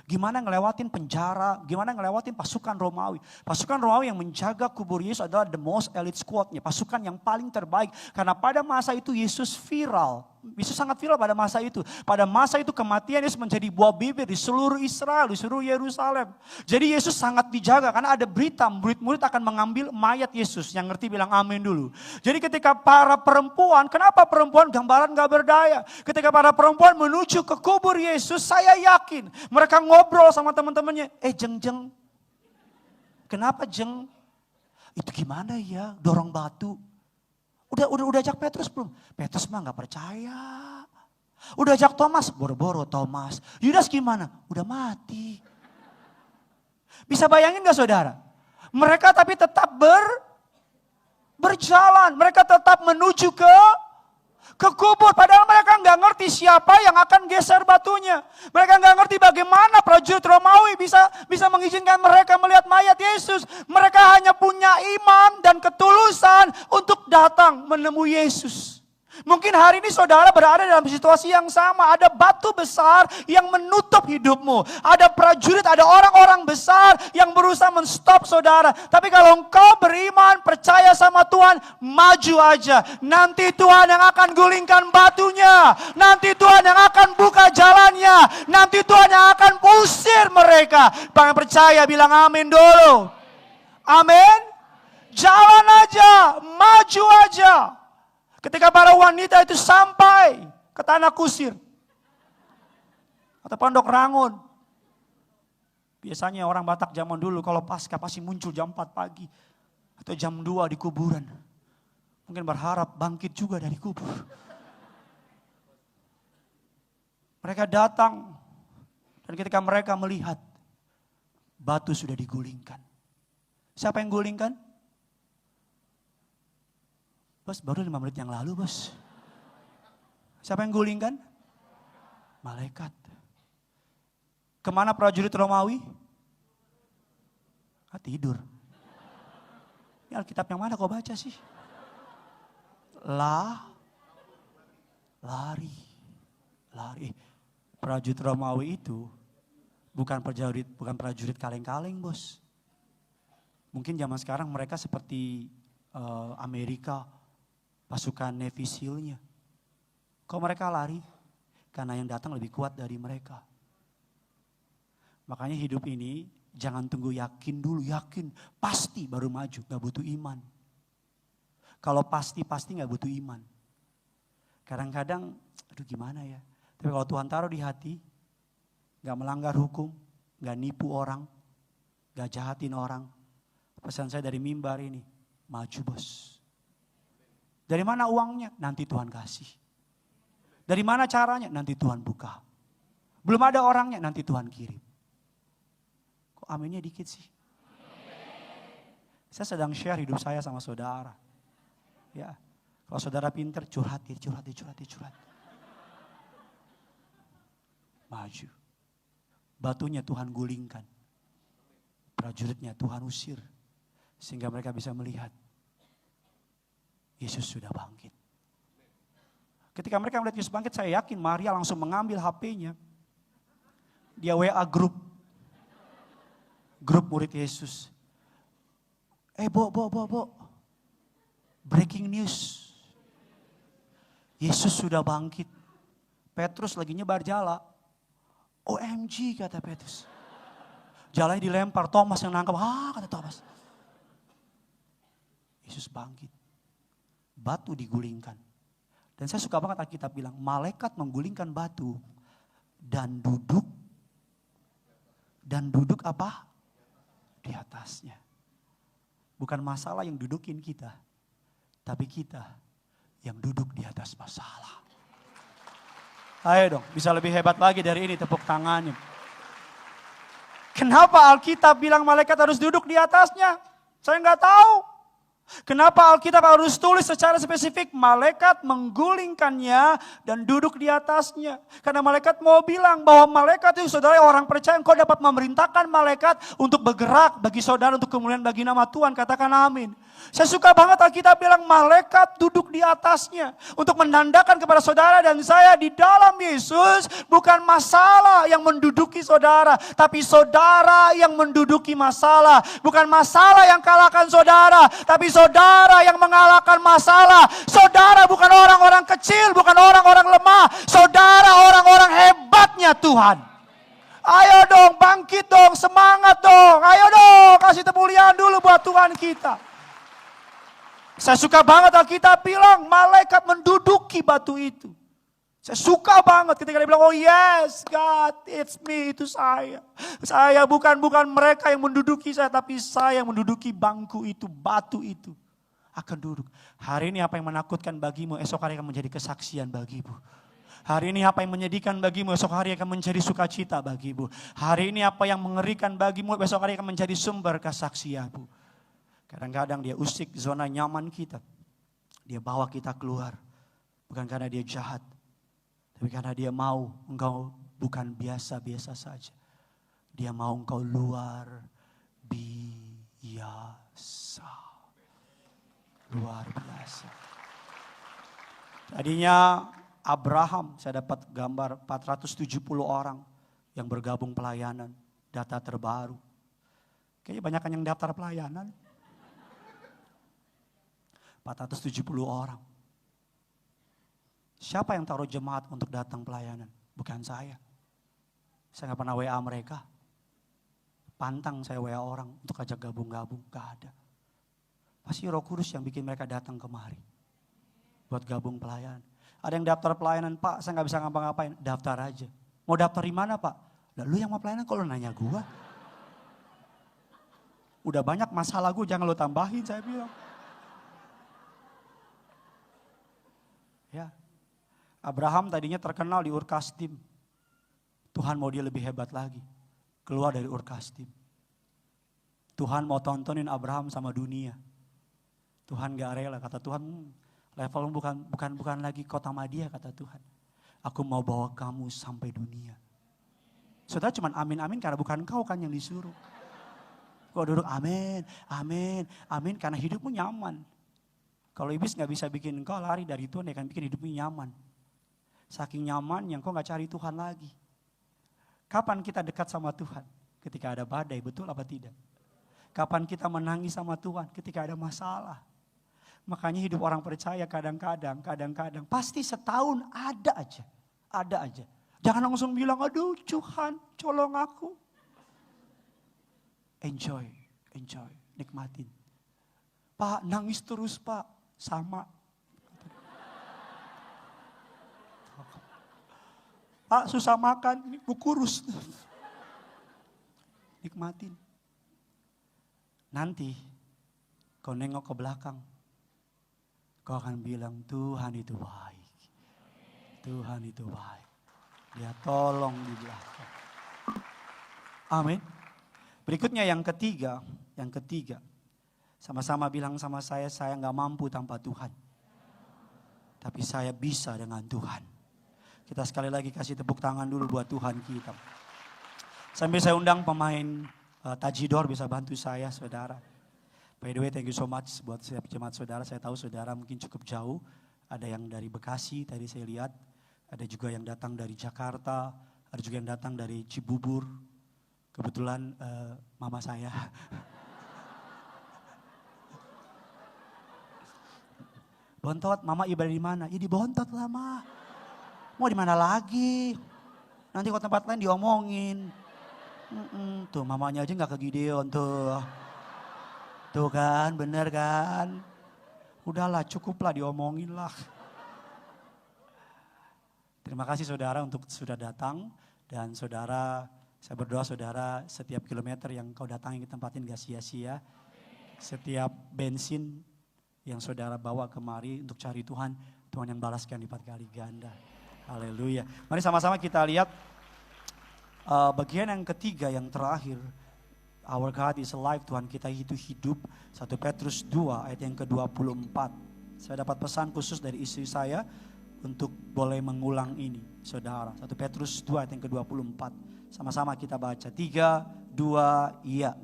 Speaker 1: Gimana ngelewatin penjara, gimana ngelewatin pasukan Romawi. Pasukan Romawi yang menjaga kubur Yesus adalah the most elite squadnya, pasukan yang paling terbaik. Karena pada masa itu Yesus viral. Yesus sangat viral pada masa itu. Pada masa itu kematian Yesus menjadi buah bibir di seluruh Israel, di seluruh Yerusalem. Jadi Yesus sangat dijaga karena ada berita murid-murid akan mengambil mayat Yesus. Yang ngerti bilang amin dulu. Jadi ketika para perempuan, kenapa perempuan gambaran gak berdaya? Ketika para perempuan menuju ke kubur Yesus, saya yakin mereka ngobrol sama teman-temannya. Jeng, kenapa Jeng? Itu gimana ya dorong batu? Udah ajak Petrus belum? Petrus mah gak percaya. Udah ajak Thomas, boro-boro Thomas. Yudas gimana? Udah mati. Bisa bayangin gak saudara? Mereka tapi tetap berjalan. Mereka tetap menuju ke kubur. Padahal mereka gak ngerti siapa yang akan geser batunya. Mereka gak ngerti bagaimana prajurit Romawi bisa mengizinkan mereka melihat mayat Yesus. Mereka hanya punya iman dan ketulusan untuk datang menemui Yesus. Mungkin hari ini saudara berada dalam situasi yang sama. Ada batu besar yang menutup hidupmu. Ada prajurit, ada orang-orang besar yang berusaha menstop saudara. Tapi kalau engkau beriman, percaya sama Tuhan, maju aja. Nanti Tuhan yang akan gulingkan batunya. Nanti Tuhan yang akan buka jalannya. Nanti Tuhan yang akan usir mereka. Pengen percaya, bilang amin dulu. Amin. Jalan aja, maju aja. Ketika para wanita itu sampai ke tanah kusir atau Pondok Rangun. Biasanya orang Batak zaman dulu kalau pasca pasti muncul jam 4 pagi atau jam 2 di kuburan. Mungkin berharap bangkit juga dari kubur. Mereka datang dan ketika mereka melihat batu sudah digulingkan. Siapa yang gulingkan? Bos, baru 5 menit yang lalu bos. Siapa yang gulingkan? Malaikat. Kemana prajurit Romawi? Tidur. Ini Alkitab yang mana kau baca sih? Lari. Prajurit Romawi itu bukan prajurit kaleng-kaleng bos. Mungkin zaman sekarang mereka seperti Amerika. Pasukan Navy SEAL-nya. Kok mereka lari? Karena yang datang lebih kuat dari mereka. Makanya hidup ini jangan tunggu yakin dulu. Yakin, pasti baru maju. Gak butuh iman. Kalau pasti gak butuh iman. Kadang-kadang, aduh gimana ya. Tapi kalau Tuhan taruh di hati, gak melanggar hukum, gak nipu orang, gak jahatin orang. Pesan saya dari mimbar ini, maju bos. Dari mana uangnya? Nanti Tuhan kasih. Dari mana caranya? Nanti Tuhan buka. Belum ada orangnya? Nanti Tuhan kirim. Kok aminnya dikit sih? Saya sedang share hidup saya sama saudara. Ya, kalau saudara pinter curhat. Maju. Batunya Tuhan gulingkan. Prajuritnya Tuhan usir. Sehingga mereka bisa melihat. Yesus sudah bangkit. Ketika mereka melihat Yesus bangkit, saya yakin Maria langsung mengambil HP-nya. Dia WA grup murid Yesus. Bo. Breaking news. Yesus sudah bangkit. Petrus lagi nyebar jala. OMG kata Petrus. Jalanya dilempar, Thomas yang nangkap. Kata Thomas. Yesus bangkit. Batu digulingkan. Dan saya suka banget Alkitab bilang, malaikat menggulingkan batu dan duduk apa? Di atasnya. Bukan masalah yang dudukin kita, tapi kita yang duduk di atas masalah. Ayo dong, bisa lebih hebat lagi dari ini, tepuk tangannya. Kenapa Alkitab bilang malaikat harus duduk di atasnya? Saya nggak tahu. Kenapa Alkitab harus tulis secara spesifik? Malaikat menggulingkannya dan duduk di atasnya. Karena malaikat mau bilang bahwa malaikat itu saudara orang percaya engkau dapat memerintahkan malaikat untuk bergerak bagi saudara untuk kemuliaan bagi nama Tuhan. Katakan amin. Saya suka banget Alkitab bilang malaikat duduk di atasnya. Untuk menandakan kepada saudara dan saya di dalam Yesus bukan masalah yang menduduki saudara. Tapi saudara yang menduduki masalah. Bukan masalah yang kalahkan saudara. Tapi saudara yang mengalahkan masalah. Saudara bukan orang-orang kecil, bukan orang-orang lemah. Saudara orang-orang hebatnya Tuhan. Ayo dong, bangkit dong, semangat dong. Ayo dong, kasih kemuliaan dulu buat Tuhan kita. Saya suka banget Alkitab bilang malaikat menduduki batu itu. Saya suka banget ketika dia bilang, oh yes God, it's me, itu saya. Saya bukan mereka yang menduduki saya, tapi saya yang menduduki bangku itu, batu itu. Akan duduk. Hari ini apa yang menakutkan bagimu, esok hari akan menjadi kesaksian bagimu. Hari ini apa yang menyedihkan bagimu, esok hari akan menjadi sukacita bagimu. Hari ini apa yang mengerikan bagimu, esok hari akan menjadi sumber kesaksianmu. Kadang-kadang dia usik zona nyaman kita. Dia bawa kita keluar. Bukan karena dia jahat. Tapi karena dia mau engkau bukan biasa-biasa saja. Dia mau engkau luar biasa. Luar biasa. Tadinya Abraham, saya dapat gambar 470 orang yang bergabung pelayanan. Data terbaru. Kayaknya banyak yang daftar pelayanan. 470 orang. Siapa yang taruh jemaat untuk datang pelayanan? Bukan saya. Saya gak pernah WA mereka. Pantang saya WA orang untuk ajak gabung-gabung. Gak ada. Pasti Roh Kudus yang bikin mereka datang kemari. Buat gabung pelayanan. Ada yang daftar pelayanan, Pak saya gak bisa ngapa-ngapain. Daftar aja. Mau daftar di mana Pak? Lah lu yang mau pelayanan kok lu nanya gua? Udah banyak masalah gue jangan lu tambahin saya bilang. Ya, Abraham tadinya terkenal di Ur-Kasdim. Tuhan mau dia lebih hebat lagi. Keluar dari Ur-Kasdim. Tuhan mau tontonin Abraham sama dunia. Tuhan gak rela, kata Tuhan, levelmu bukan lagi kota Madia, kata Tuhan. Aku mau bawa kamu sampai dunia. Saudara cuman amin-amin karena bukan kau kan yang disuruh. Kau duduk amin, amin, amin karena hidupmu nyaman. Kalau iblis gak bisa bikin engkau lari dari Tuhan, dia akan bikin hidupmu nyaman. Saking nyaman yang kau gak cari Tuhan lagi. Kapan kita dekat sama Tuhan? Ketika ada badai, betul apa tidak? Kapan kita menangis sama Tuhan? Ketika ada masalah. Makanya hidup orang percaya kadang-kadang, pasti setahun ada aja. Jangan langsung bilang, aduh Tuhan colong aku. Enjoy, nikmatin. Pak nangis terus Pak. Sama. Pak susah makan, ini gue kurus. Nikmatin. Nanti kau nengok ke belakang. Kau akan bilang Tuhan itu baik. Tuhan itu baik. Dia tolong di belakang. Amin. Berikutnya yang ketiga. Sama-sama bilang sama saya gak mampu tanpa Tuhan. Tapi saya bisa dengan Tuhan. Kita sekali lagi kasih tepuk tangan dulu buat Tuhan kita. Sambil saya undang pemain Tajidor bisa bantu saya saudara. By the way thank you so much buat setiap jemaat saudara. Saya tahu saudara mungkin cukup jauh. Ada yang dari Bekasi tadi saya lihat. Ada juga yang datang dari Jakarta. Ada juga yang datang dari Cibubur. Kebetulan mama saya. Bontot, mama ibadah di mana? Ya di Bontot lah ma. Mau di mana lagi? Nanti kalau tempat lain diomongin. Tuh mamanya aja nggak ke Gideon tuh. Tuh kan, bener kan? Udahlah, cukuplah diomongin lah. Terima kasih saudara untuk sudah datang. Dan saudara, saya berdoa saudara setiap kilometer yang kau datangi ke tempat ini gak sia-sia. Setiap bensin yang saudara bawa kemari untuk cari Tuhan, Tuhan yang balaskan lipat kali ganda. Haleluya. Mari sama-sama kita lihat bagian yang ketiga yang terakhir. Our God is alive, Tuhan kita itu hidup. 1 Petrus 2 ayat yang ke-24. Saya dapat pesan khusus dari istri saya untuk boleh mengulang ini, saudara. 1 Petrus 2 ayat yang ke-24. Sama-sama kita baca. 3, 2, iya.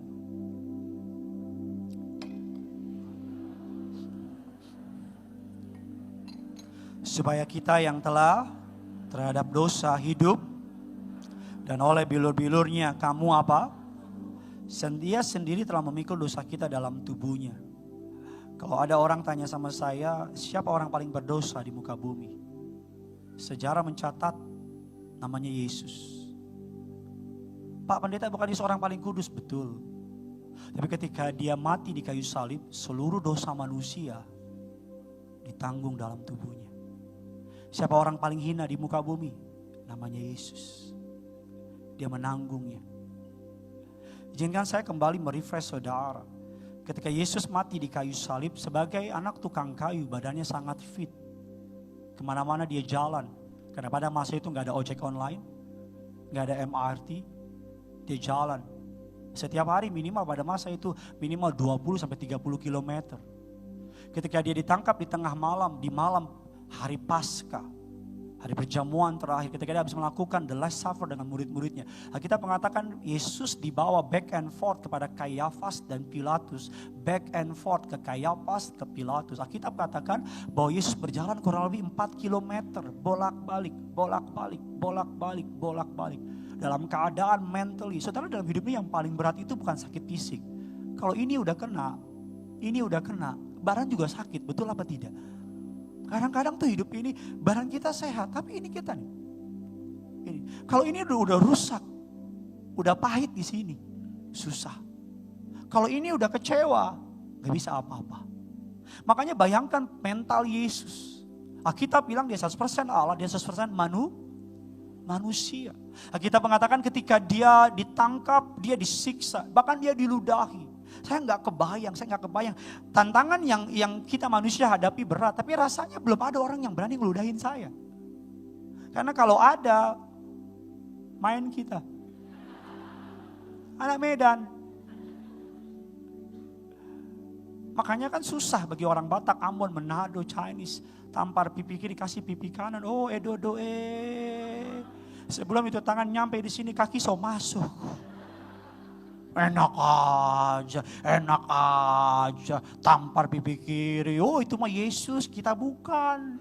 Speaker 1: Supaya kita yang telah terhadap dosa hidup dan oleh bilur-bilurnya kamu apa? Dia sendiri telah memikul dosa kita dalam tubuhnya. Kalau ada orang tanya sama saya, siapa orang paling berdosa di muka bumi? Sejarah mencatat namanya Yesus. Pak Pendeta, bukan dia seorang paling kudus? Betul. Tapi ketika dia mati di kayu salib, seluruh dosa manusia ditanggung dalam tubuhnya. Siapa orang paling hina di muka bumi? Namanya Yesus. Dia menanggungnya. Izinkan saya kembali merefresh saudara. Ketika Yesus mati di kayu salib, sebagai anak tukang kayu, badannya sangat fit. Kemana-mana dia jalan. Karena pada masa itu gak ada ojek online, gak ada MRT, dia jalan. Setiap hari minimal pada masa itu minimal 20-30 km. Ketika dia ditangkap di tengah malam, di malam hari Paskah, hari perjamuan terakhir, ketika dia habis melakukan the last supper dengan murid-muridnya, kita mengatakan Yesus dibawa back and forth kepada Kayafas dan Pilatus, back and forth ke Kayafas, ke Pilatus. Kita mengatakan bahwa Yesus berjalan kurang lebih 4 km, bolak-balik, bolak-balik, bolak-balik, bolak-balik. Dalam keadaan mentally, saudara, dalam hidupnya yang paling berat itu bukan sakit fisik. Kalau ini udah kena, badan juga sakit, betul apa tidak? Kadang-kadang tuh hidup ini, badan kita sehat, tapi ini kita nih. Kalau ini udah rusak, udah pahit di sini, susah. Kalau ini udah kecewa, gak bisa apa-apa. Makanya bayangkan mental Yesus. Alkitab bilang dia 100% Allah, dia 100% manusia. Alkitab mengatakan ketika dia ditangkap, dia disiksa, bahkan dia diludahi. Saya nggak kebayang. Tantangan yang kita manusia hadapi berat, tapi rasanya belum ada orang yang berani ngeludahin saya. Karena kalau ada, main kita. Anak Medan. Makanya kan susah bagi orang Batak, Ambon, Manado, Chinese. Tampar pipi kiri, kasih pipi kanan. Oh, sebelum itu tangan nyampe di sini, kaki so masuk. Enak aja, tampar pipi kiri. Oh, itu mah Yesus, kita bukan.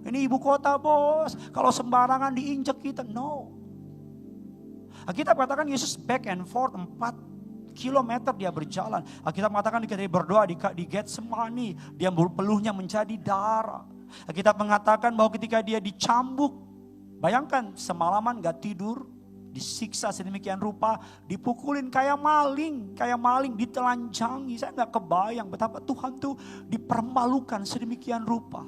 Speaker 1: Ini ibu kota, bos. Kalau sembarangan diinjek kita, no. Kita katakan Yesus back and forth 4 kilometer dia berjalan. Kita mengatakan ketika dia berdoa di Getsemani, dia peluhnya menjadi darah. Kita mengatakan bahwa ketika dia dicambuk, bayangkan semalaman gak tidur, disiksa sedemikian rupa, dipukulin kayak maling, ditelanjangi. Saya gak kebayang betapa Tuhan tuh dipermalukan sedemikian rupa.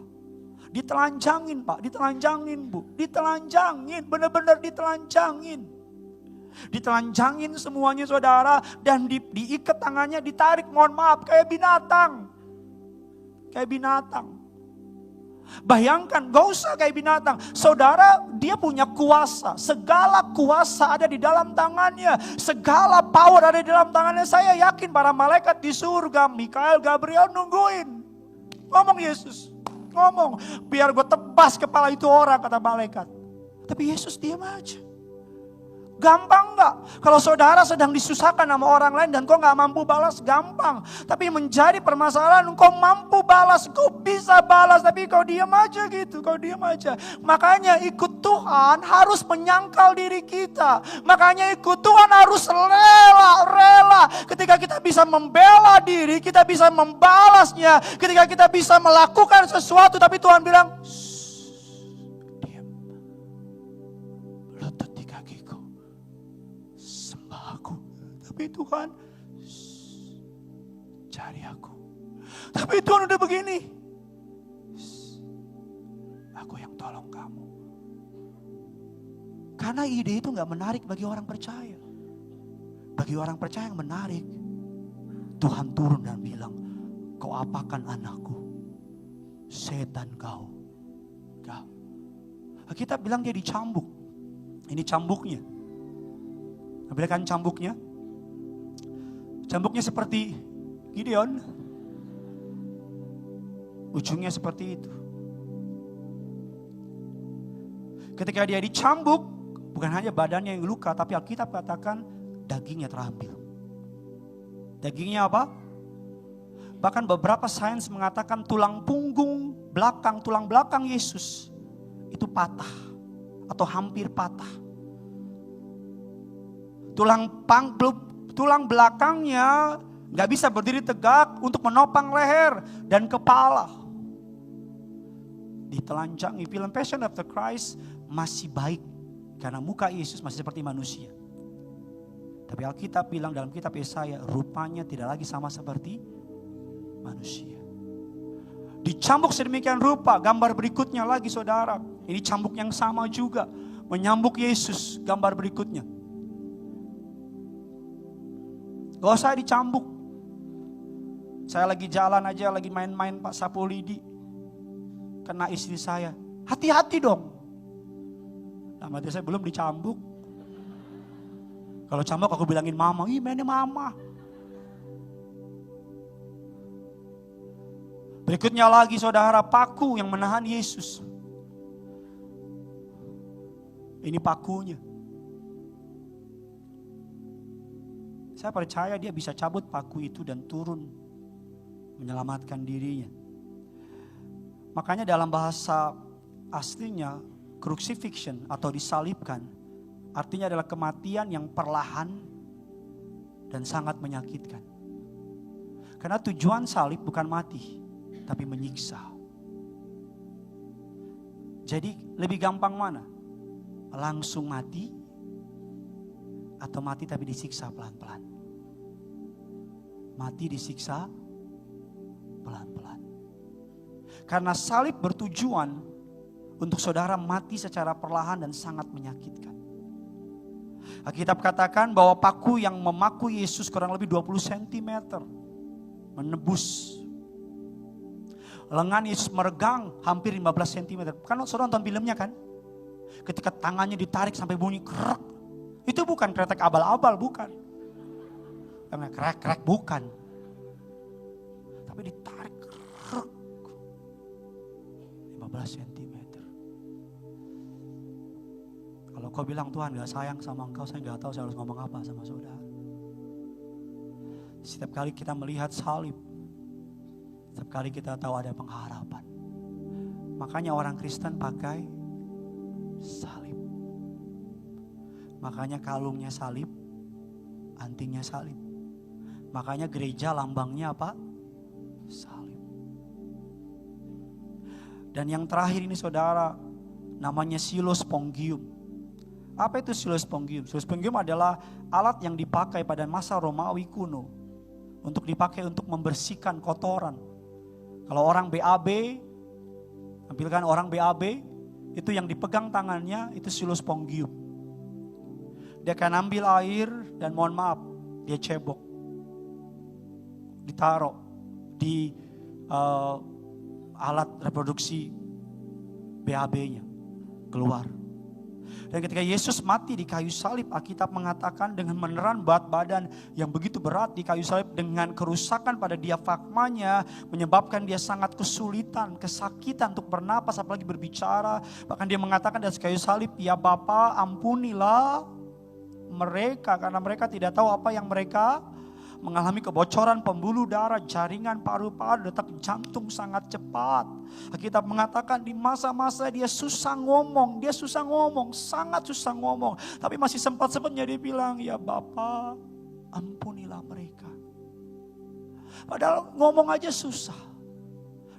Speaker 1: Ditelanjangin Pak, ditelanjangin Bu, ditelanjangin, benar-benar ditelanjangin. Ditelanjangin semuanya saudara, dan diikat tangannya, ditarik, mohon maaf, kayak binatang. Bayangkan, gak usah kayak binatang. Saudara, dia punya kuasa. Segala kuasa ada di dalam tangannya. Segala power ada di dalam tangannya. Saya yakin para malaikat di surga, Mikael, Gabriel nungguin. Ngomong Yesus, ngomong. Biar gue tebas kepala itu orang, kata malaikat. Tapi Yesus diam aja. Gampang gak? Kalau saudara sedang disusahkan sama orang lain dan kau gak mampu balas, gampang. Tapi menjadi permasalahan, kau mampu balas, kau bisa balas, tapi kau diam aja gitu, kau diam aja. Makanya ikut Tuhan harus menyangkal diri kita. Makanya ikut Tuhan harus rela. Ketika kita bisa membela diri, kita bisa membalasnya. Ketika kita bisa melakukan sesuatu, tapi Tuhan bilang, diam. Lutut di kakiku. Tapi Tuhan, cari aku. Tapi Tuhan udah begini. Aku yang tolong kamu. Karena ide itu gak menarik bagi orang percaya. Bagi orang percaya yang menarik, Tuhan turun dan bilang, kau apakan anakku? Setan kau. Kita bilang dia dicambuk. Ini cambuknya. Ambilkan cambuknya. Cambuknya seperti Gideon. Ujungnya seperti itu. Ketika dia dicambuk, bukan hanya badannya yang luka, tapi Alkitab katakan dagingnya terambil. Dagingnya apa? Bahkan beberapa sains mengatakan tulang belakang Yesus itu patah atau hampir patah. Tulang belakangnya gak bisa berdiri tegak untuk menopang leher dan kepala. Ditelanjangi. Film Passion of the Christ masih baik karena muka Yesus masih seperti manusia. Tapi Alkitab bilang dalam kitab Yesaya, rupanya tidak lagi sama seperti manusia. Dicambuk sedemikian rupa. Gambar berikutnya lagi saudara, ini cambuk yang sama juga, menyambuk Yesus. Gambar berikutnya, gak usah dicambuk. Saya lagi jalan aja, lagi main-main Pak sapu lidi, kena istri saya, hati-hati dong. Nah, mati saya belum dicambuk. Kalau cambuk aku bilangin mama, ih mainnya mama. Berikutnya lagi saudara, paku yang menahan Yesus. Ini pakunya. Saya percaya dia bisa cabut paku itu dan turun menyelamatkan dirinya. Makanya dalam bahasa aslinya crucifixion atau disalibkan artinya adalah kematian yang perlahan dan sangat menyakitkan. Karena tujuan salib bukan mati, tapi menyiksa. Jadi lebih gampang mana? Langsung mati atau mati tapi disiksa pelan-pelan? Mati disiksa pelan-pelan. Karena salib bertujuan untuk saudara mati secara perlahan dan sangat menyakitkan. Alkitab katakan bahwa paku yang memaku Yesus kurang lebih 20 cm. Menebus. Lengan Yesus meregang hampir 15 cm. Kan saudara nonton filmnya kan? Ketika tangannya ditarik sampai bunyi krek. Itu bukan kretek abal-abal, bukan. Krek-krek bukan. Tapi ditarik krek. 15 cm. Kalau kau bilang Tuhan gak sayang sama engkau, saya gak tahu saya harus ngomong apa sama saudara. Setiap kali kita melihat salib, setiap kali kita tahu ada pengharapan. Makanya orang Kristen pakai salib. Makanya kalungnya salib, antingnya salib. Makanya gereja lambangnya apa? Salib. Dan yang terakhir ini saudara, namanya silospongium. Apa itu silospongium? Silospongium adalah alat yang dipakai pada masa Romawi kuno. Untuk dipakai untuk membersihkan kotoran. Kalau orang BAB, tampilkan orang BAB, itu yang dipegang tangannya, itu silospongium. Dia akan ambil air dan mohon maaf, dia cebok. Ditaruh di alat reproduksi BAB-nya. Keluar. Dan ketika Yesus mati di kayu salib, Alkitab mengatakan dengan meneran berat badan yang begitu berat di kayu salib dengan kerusakan pada diafragmanya menyebabkan dia sangat kesulitan, kesakitan untuk bernapas apalagi berbicara. Bahkan dia mengatakan dari kayu salib, ya Bapa ampunilah mereka karena mereka tidak tahu apa yang mereka mengalami. Kebocoran pembuluh darah, jaringan paru-paru, detak jantung sangat cepat. Alkitab mengatakan di masa-masa dia susah ngomong, sangat susah ngomong. Tapi masih sempat-sempatnya dia bilang, ya Bapa ampunilah mereka. Padahal ngomong aja susah.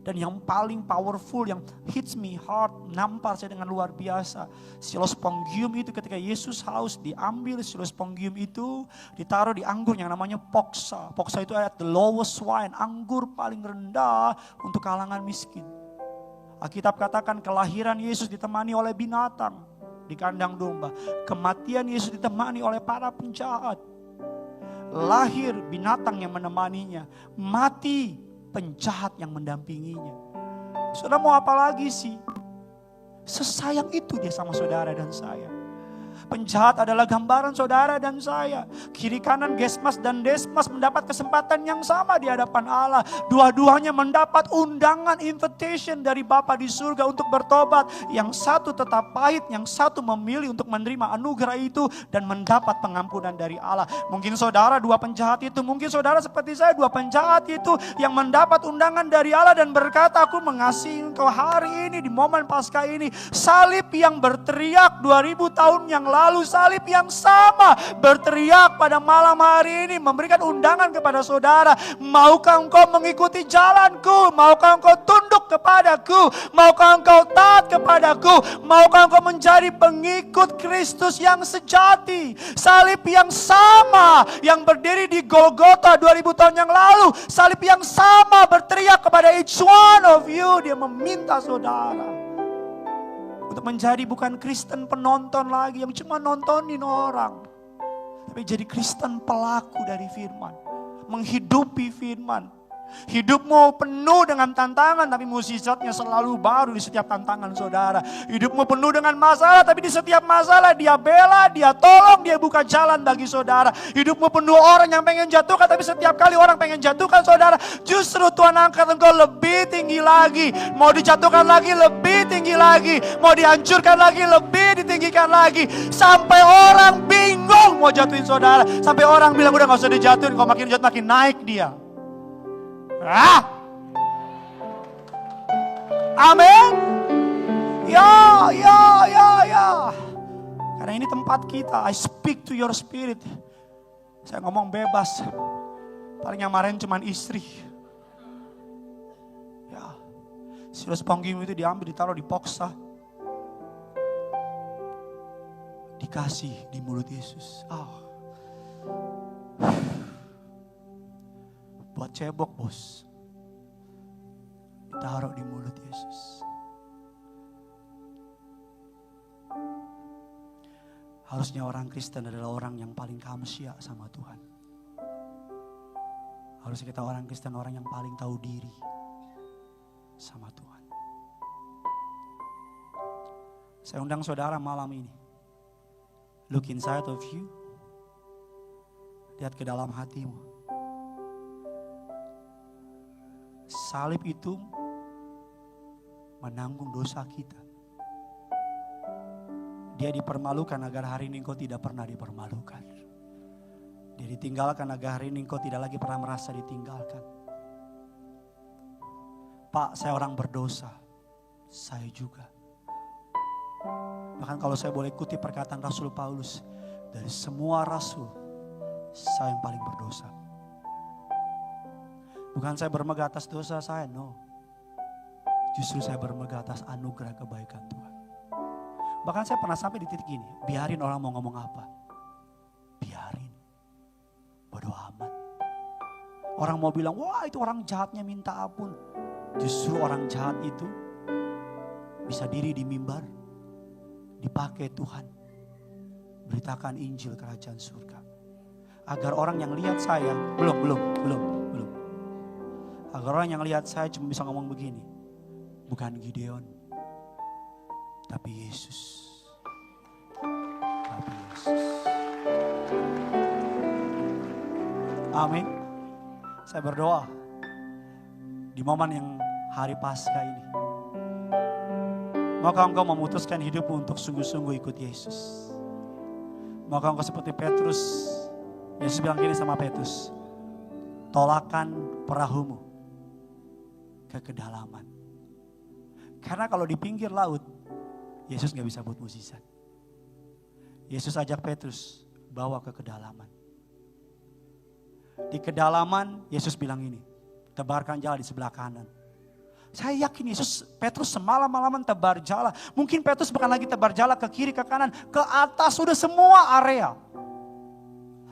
Speaker 1: Dan yang paling powerful, yang hits me hard, nampar saya dengan luar biasa. Silospongium itu ketika Yesus haus, diambil silospongium itu, ditaruh di anggur yang namanya poksa. Poksa itu adalah the lowest wine, anggur paling rendah untuk kalangan miskin. Alkitab katakan kelahiran Yesus ditemani oleh binatang di kandang domba. Kematian Yesus ditemani oleh para penjahat. Lahir binatang yang menemaninya, mati penjahat yang mendampinginya. Saudara mau apa lagi sih? Sesayang itu dia sama saudara dan saya. Penjahat adalah gambaran saudara dan saya. Kiri kanan Gesmas dan Desmas mendapat kesempatan yang sama di hadapan Allah. Dua-duanya mendapat undangan, invitation dari Bapa di surga untuk bertobat. Yang satu tetap pahit, yang satu memilih untuk menerima anugerah itu dan mendapat pengampunan dari Allah. Mungkin saudara dua penjahat itu, mungkin saudara seperti saya dua penjahat itu yang mendapat undangan dari Allah dan berkata, aku mengasihi engkau hari ini di momen Paskah ini. Salib yang berteriak 2000 tahun yang lalu, salib yang sama berteriak pada malam hari ini memberikan undangan kepada saudara. Maukah engkau mengikuti jalanku? Maukah engkau tunduk kepadaku? Maukah engkau taat kepadaku? Maukah engkau menjadi pengikut Kristus yang sejati? Salib yang sama yang berdiri di Golgota 2000 tahun yang lalu, salib yang sama berteriak kepada each one of you. Dia meminta saudara untuk menjadi bukan Kristen penonton lagi yang cuma nontonin orang, tapi jadi Kristen pelaku dari firman, menghidupi firman. Hidupmu penuh dengan tantangan, tapi mukjizatnya selalu baru di setiap tantangan saudara. Hidupmu penuh dengan masalah, tapi di setiap masalah dia bela, dia tolong, dia buka jalan bagi saudara. Hidupmu penuh orang yang pengen jatuhkan, tapi setiap kali orang pengen jatuhkan saudara, justru Tuhan angkat engkau lebih tinggi lagi. Mau dijatuhkan lagi, lebih tinggi lagi. Mau dihancurkan lagi, lebih ditinggikan lagi. Sampai orang bingung mau jatuhin saudara. Sampai orang bilang udah gak usah dijatuhin, kalau makin jatuh makin naik dia. Amin. Ya. Karena ini tempat kita. I speak to your spirit. Saya ngomong bebas. Paling yang marahin cuman istri. Ya. Silas Panggimu itu diambil, ditaruh di poksa. Dikasih di mulut Yesus. Buat cebok bos, ditaruh di mulut Yesus. Harusnya orang Kristen adalah orang yang paling kamsya sama Tuhan. Harusnya kita orang Kristen orang yang paling tahu diri sama Tuhan. Saya undang saudara malam ini. Look inside of you. Lihat ke dalam hatimu. Salib itu menanggung dosa kita. Dia dipermalukan agar hari ini engkau tidak pernah dipermalukan. Dia ditinggalkan agar hari ini engkau tidak lagi pernah merasa ditinggalkan. Pak, saya orang berdosa. Saya juga. Bahkan kalau saya boleh kutip perkataan Rasul Paulus, dari semua rasul, saya yang paling berdosa. Bukan saya bermegah atas dosa saya, no. Justru saya bermegah atas anugerah kebaikan Tuhan. Bahkan saya pernah sampai di titik ini, biarin orang mau ngomong apa. Biarin. Bodoh amat. Orang mau bilang, wah itu orang jahatnya minta ampun. Justru orang jahat itu bisa diri di mimbar, dipakai Tuhan. Beritakan Injil kerajaan surga. Agar orang yang lihat saya, belum. Agar orang yang lihat saya cuma bisa ngomong begini. Bukan Gideon, tapi Yesus. Amin. Saya berdoa di momen yang hari Paskah ini. Maka engkau memutuskan hidupmu untuk sungguh-sungguh ikut Yesus. Maka engkau seperti Petrus. Yesus bilang gini sama Petrus. Tolakkan perahumu ke kedalaman. Karena kalau di pinggir laut, Yesus gak bisa buat mukjizat. Yesus ajak Petrus bawa ke kedalaman. Di kedalaman Yesus bilang ini, tebarkan jala di sebelah kanan. Saya yakin Petrus semalam-malaman tebar jala. Mungkin Petrus bukan lagi tebar jala ke kiri, ke kanan, ke atas, sudah semua area.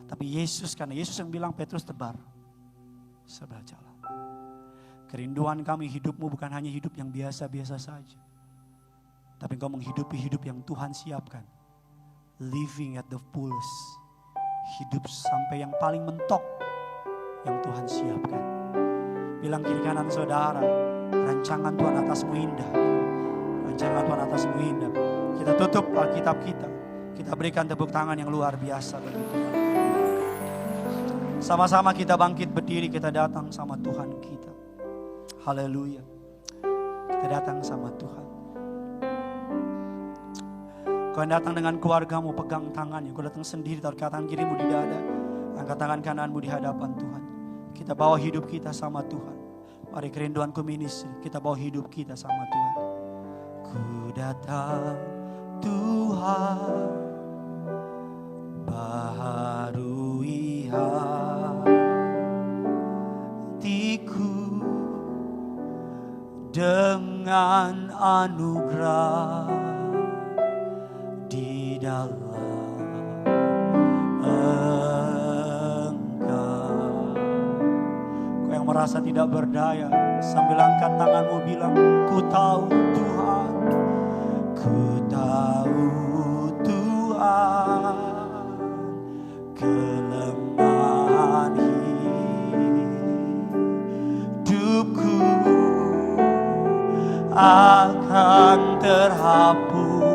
Speaker 1: Tapi Yesus, karena Yesus yang bilang Petrus tebar sebelah jala. Kerinduan kami hidupmu bukan hanya hidup yang biasa-biasa saja. Tapi engkau menghidupi hidup yang Tuhan siapkan. Living at the fullest. Hidup sampai yang paling mentok yang Tuhan siapkan. Bilang kiri kanan saudara, rancangan Tuhan atasmu indah. Rancangan Tuhan atasmu indah. Kita tutup Alkitab kita. Kita berikan tepuk tangan yang luar biasa bagi Tuhan. Sama-sama kita bangkit berdiri, kita datang sama Tuhan kita. Haleluya. Kita datang sama Tuhan. Kau yang datang dengan keluargamu, pegang tangannya. Kau datang sendiri, taruh tangan kirimu di dada, angkat tangan kananmu di hadapan Tuhan. Kita bawa hidup kita sama Tuhan. Mari kerinduanku ministry, kita bawa hidup kita sama Tuhan. Ku datang Tuhan, baharui hatiku dengan anugerah di dalam Engkau. Kau yang merasa tidak berdaya, sambil angkat tanganmu bilang, ku tahu Tuhan, ku tahu Tuhan, kelemahan hidupku akan terhapus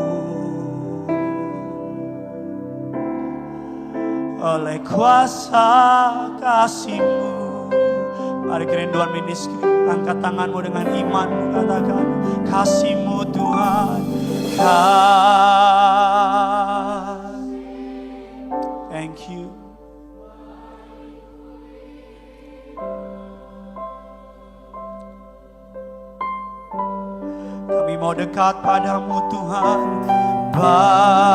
Speaker 1: oleh kuasa kasih-Mu. Mari kerinduan ministry, angkat tanganmu dengan imanmu, katakan, kasih-Mu Tuhan, thank you. Kami mau dekat padamu Tuhan, bawaku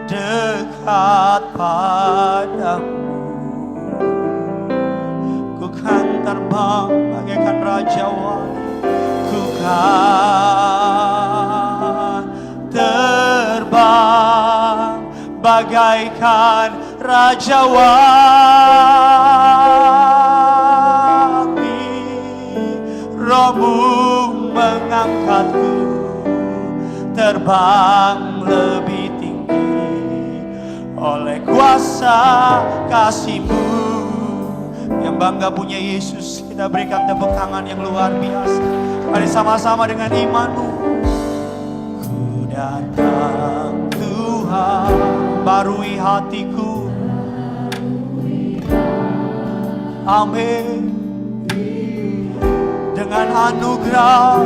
Speaker 1: dekat padamu. Ku kan terbang bagaikan raja wali, ku kan terbang bagaikan raja wali. Rohmu mengangkatku terbang lebih tinggi oleh kuasa kasih-Mu. Yang bangga punya Yesus, kita berikan tepuk tangan yang luar biasa. Mari sama-sama dengan imanmu. Ku datang Tuhan, barui hatiku. Amin. Dengan anugerah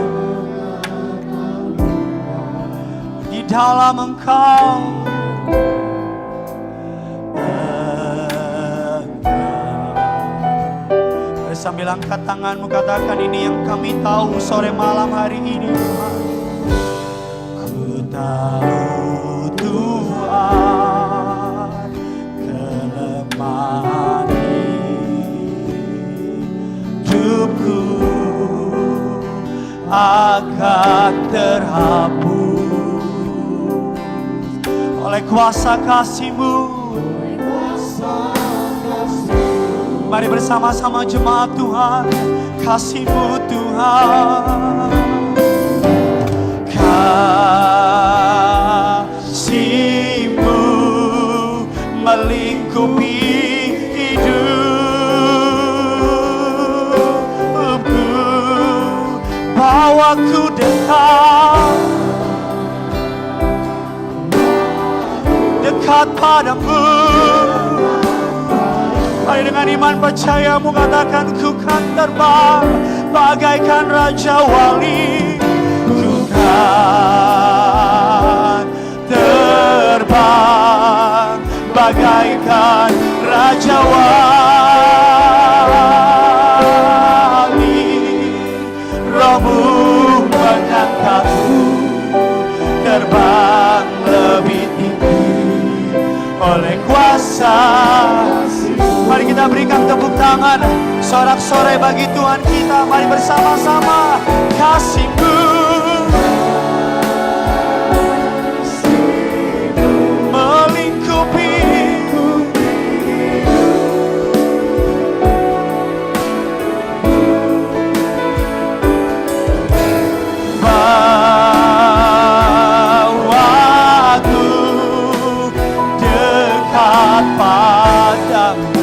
Speaker 1: di dalam Engkau. Sambil angkat tanganmu, katakan, ini yang kami tahu sore malam hari ini Tuhan. Ku tahu Tuhan, kelemahan hidupku akan terhapus oleh kuasa kasih-Mu. Mari bersama-sama jemaat Tuhan, kasih-Mu Tuhan, kasih-Mu melingkupi hidupku, bawaku dekat padamu. Mari dengan iman percayamu katakan, ku kan terbang bagaikan raja wali, ku kan terbang bagaikan raja wali. Rohmu mengangkatku terbang lebih tinggi oleh kuasa. Mari kita berikan tepuk tangan sorak-sorai bagi Tuhan kita. Mari bersama-sama, kasih-Mu melingkupi bawaku dekat padamu.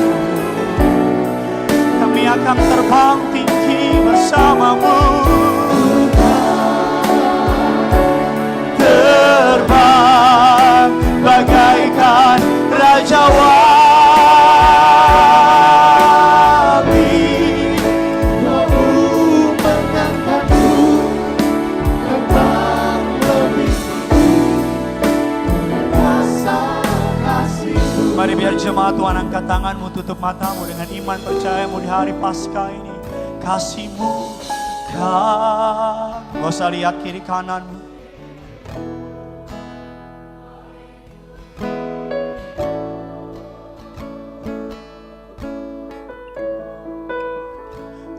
Speaker 1: Akan terbang tinggi bersama-Mu. iman percayamu di hari Paskah ini. Kasih-Mu kan, gak usah lihat kiri kananmu.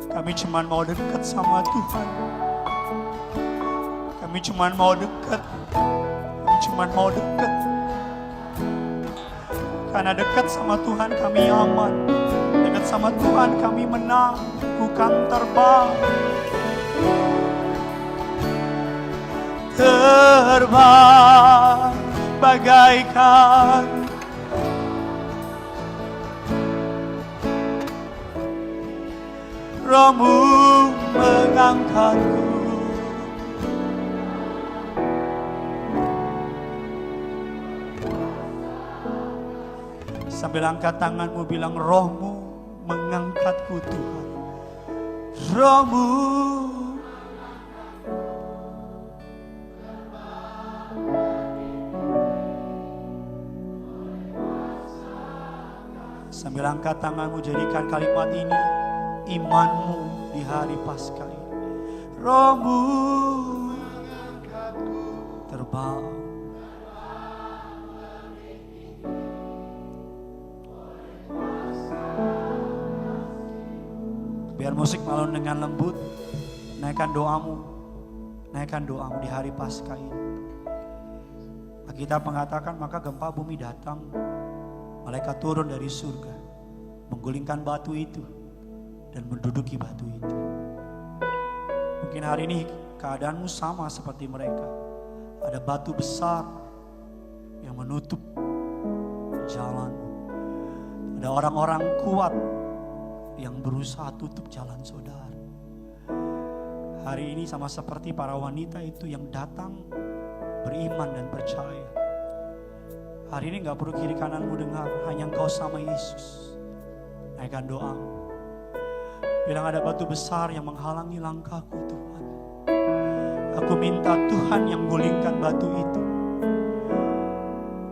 Speaker 1: Kami cuma mau dekat sama Tuhan. Kami cuma mau dekat. Kami cuma mau dekat. Karena dekat sama Tuhan kami aman. Dekat sama Tuhan kami menang, bukan terbang. Terbang bagaikan Roh-Mu mengangkatku. Sambil angkat tanganmu bilang, Roh-Mu mengangkatku Tuhan. Roh-Mu sambil angkat tanganmu, jadikan kalimat ini imanmu di hari Paskah ini. Roh-Mu terbang. Biar musik malam dengan lembut, naikkan doamu di hari Paskah ini. Kita mengatakan maka gempa bumi datang, malaikat turun dari surga, menggulingkan batu itu dan menduduki batu itu. Mungkin hari ini keadaanmu sama seperti mereka. Ada batu besar yang menutup jalanmu. Ada orang-orang kuat yang berusaha tutup jalan saudara. Hari ini sama seperti para wanita itu yang datang beriman dan percaya. Hari ini gak perlu kiri kananmu dengar, hanya engkau sama Yesus. Naikkan doamu. Bilang, ada batu besar yang menghalangi langkahku Tuhan. Aku minta Tuhan yang gulingkan batu itu.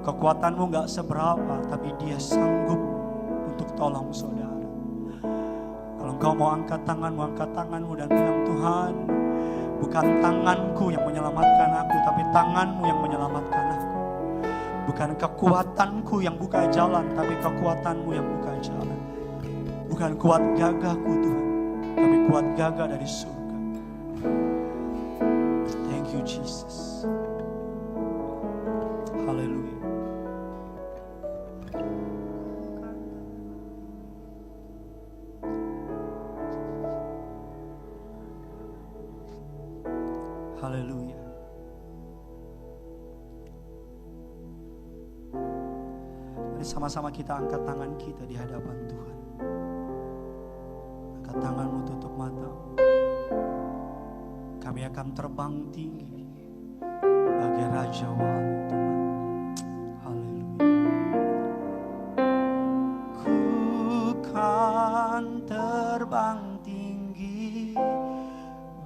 Speaker 1: Kekuatanmu gak seberapa, tapi Dia sanggup untuk tolong saudara. Kalau engkau mau angkat tanganmu dan bilang, Tuhan, bukan tanganku yang menyelamatkan aku, tapi tanganmu yang menyelamatkan aku. Bukan kekuatanku yang buka jalan, tapi kekuatanmu yang buka jalan. Bukan kuat gagahku Tuhan, tapi kuat gagah dari surga. Thank you Jesus. Haleluya. Haleluya. Mari sama-sama kita angkat tangan kita di hadapan Tuhan. Angkat tanganmu, tutup mata. Kami akan terbang tinggi bagai Raja Wali Tuhan. Haleluya. Ku kan terbang tinggi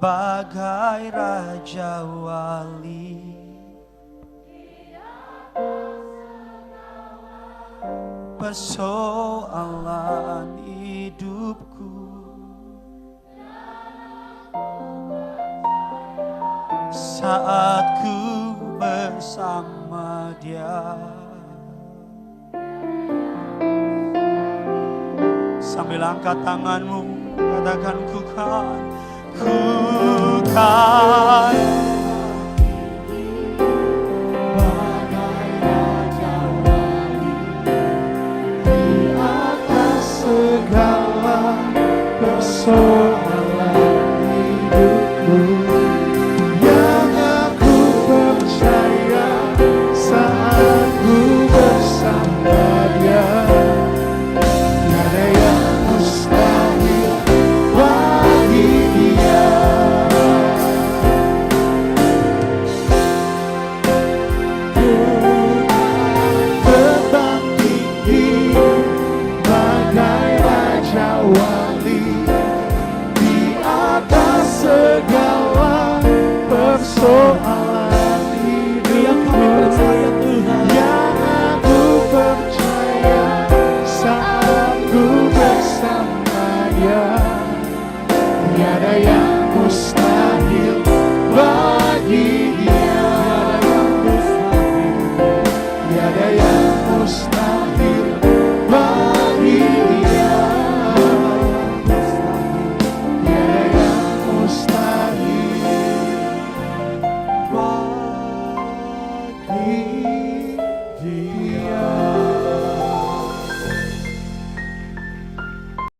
Speaker 1: bagai Raja Wali. Persoalan hidupku saat ku bersama Dia. Sambil angkat tanganmu, katakan ku kan bagai Raja Wali di atas segala persoalan.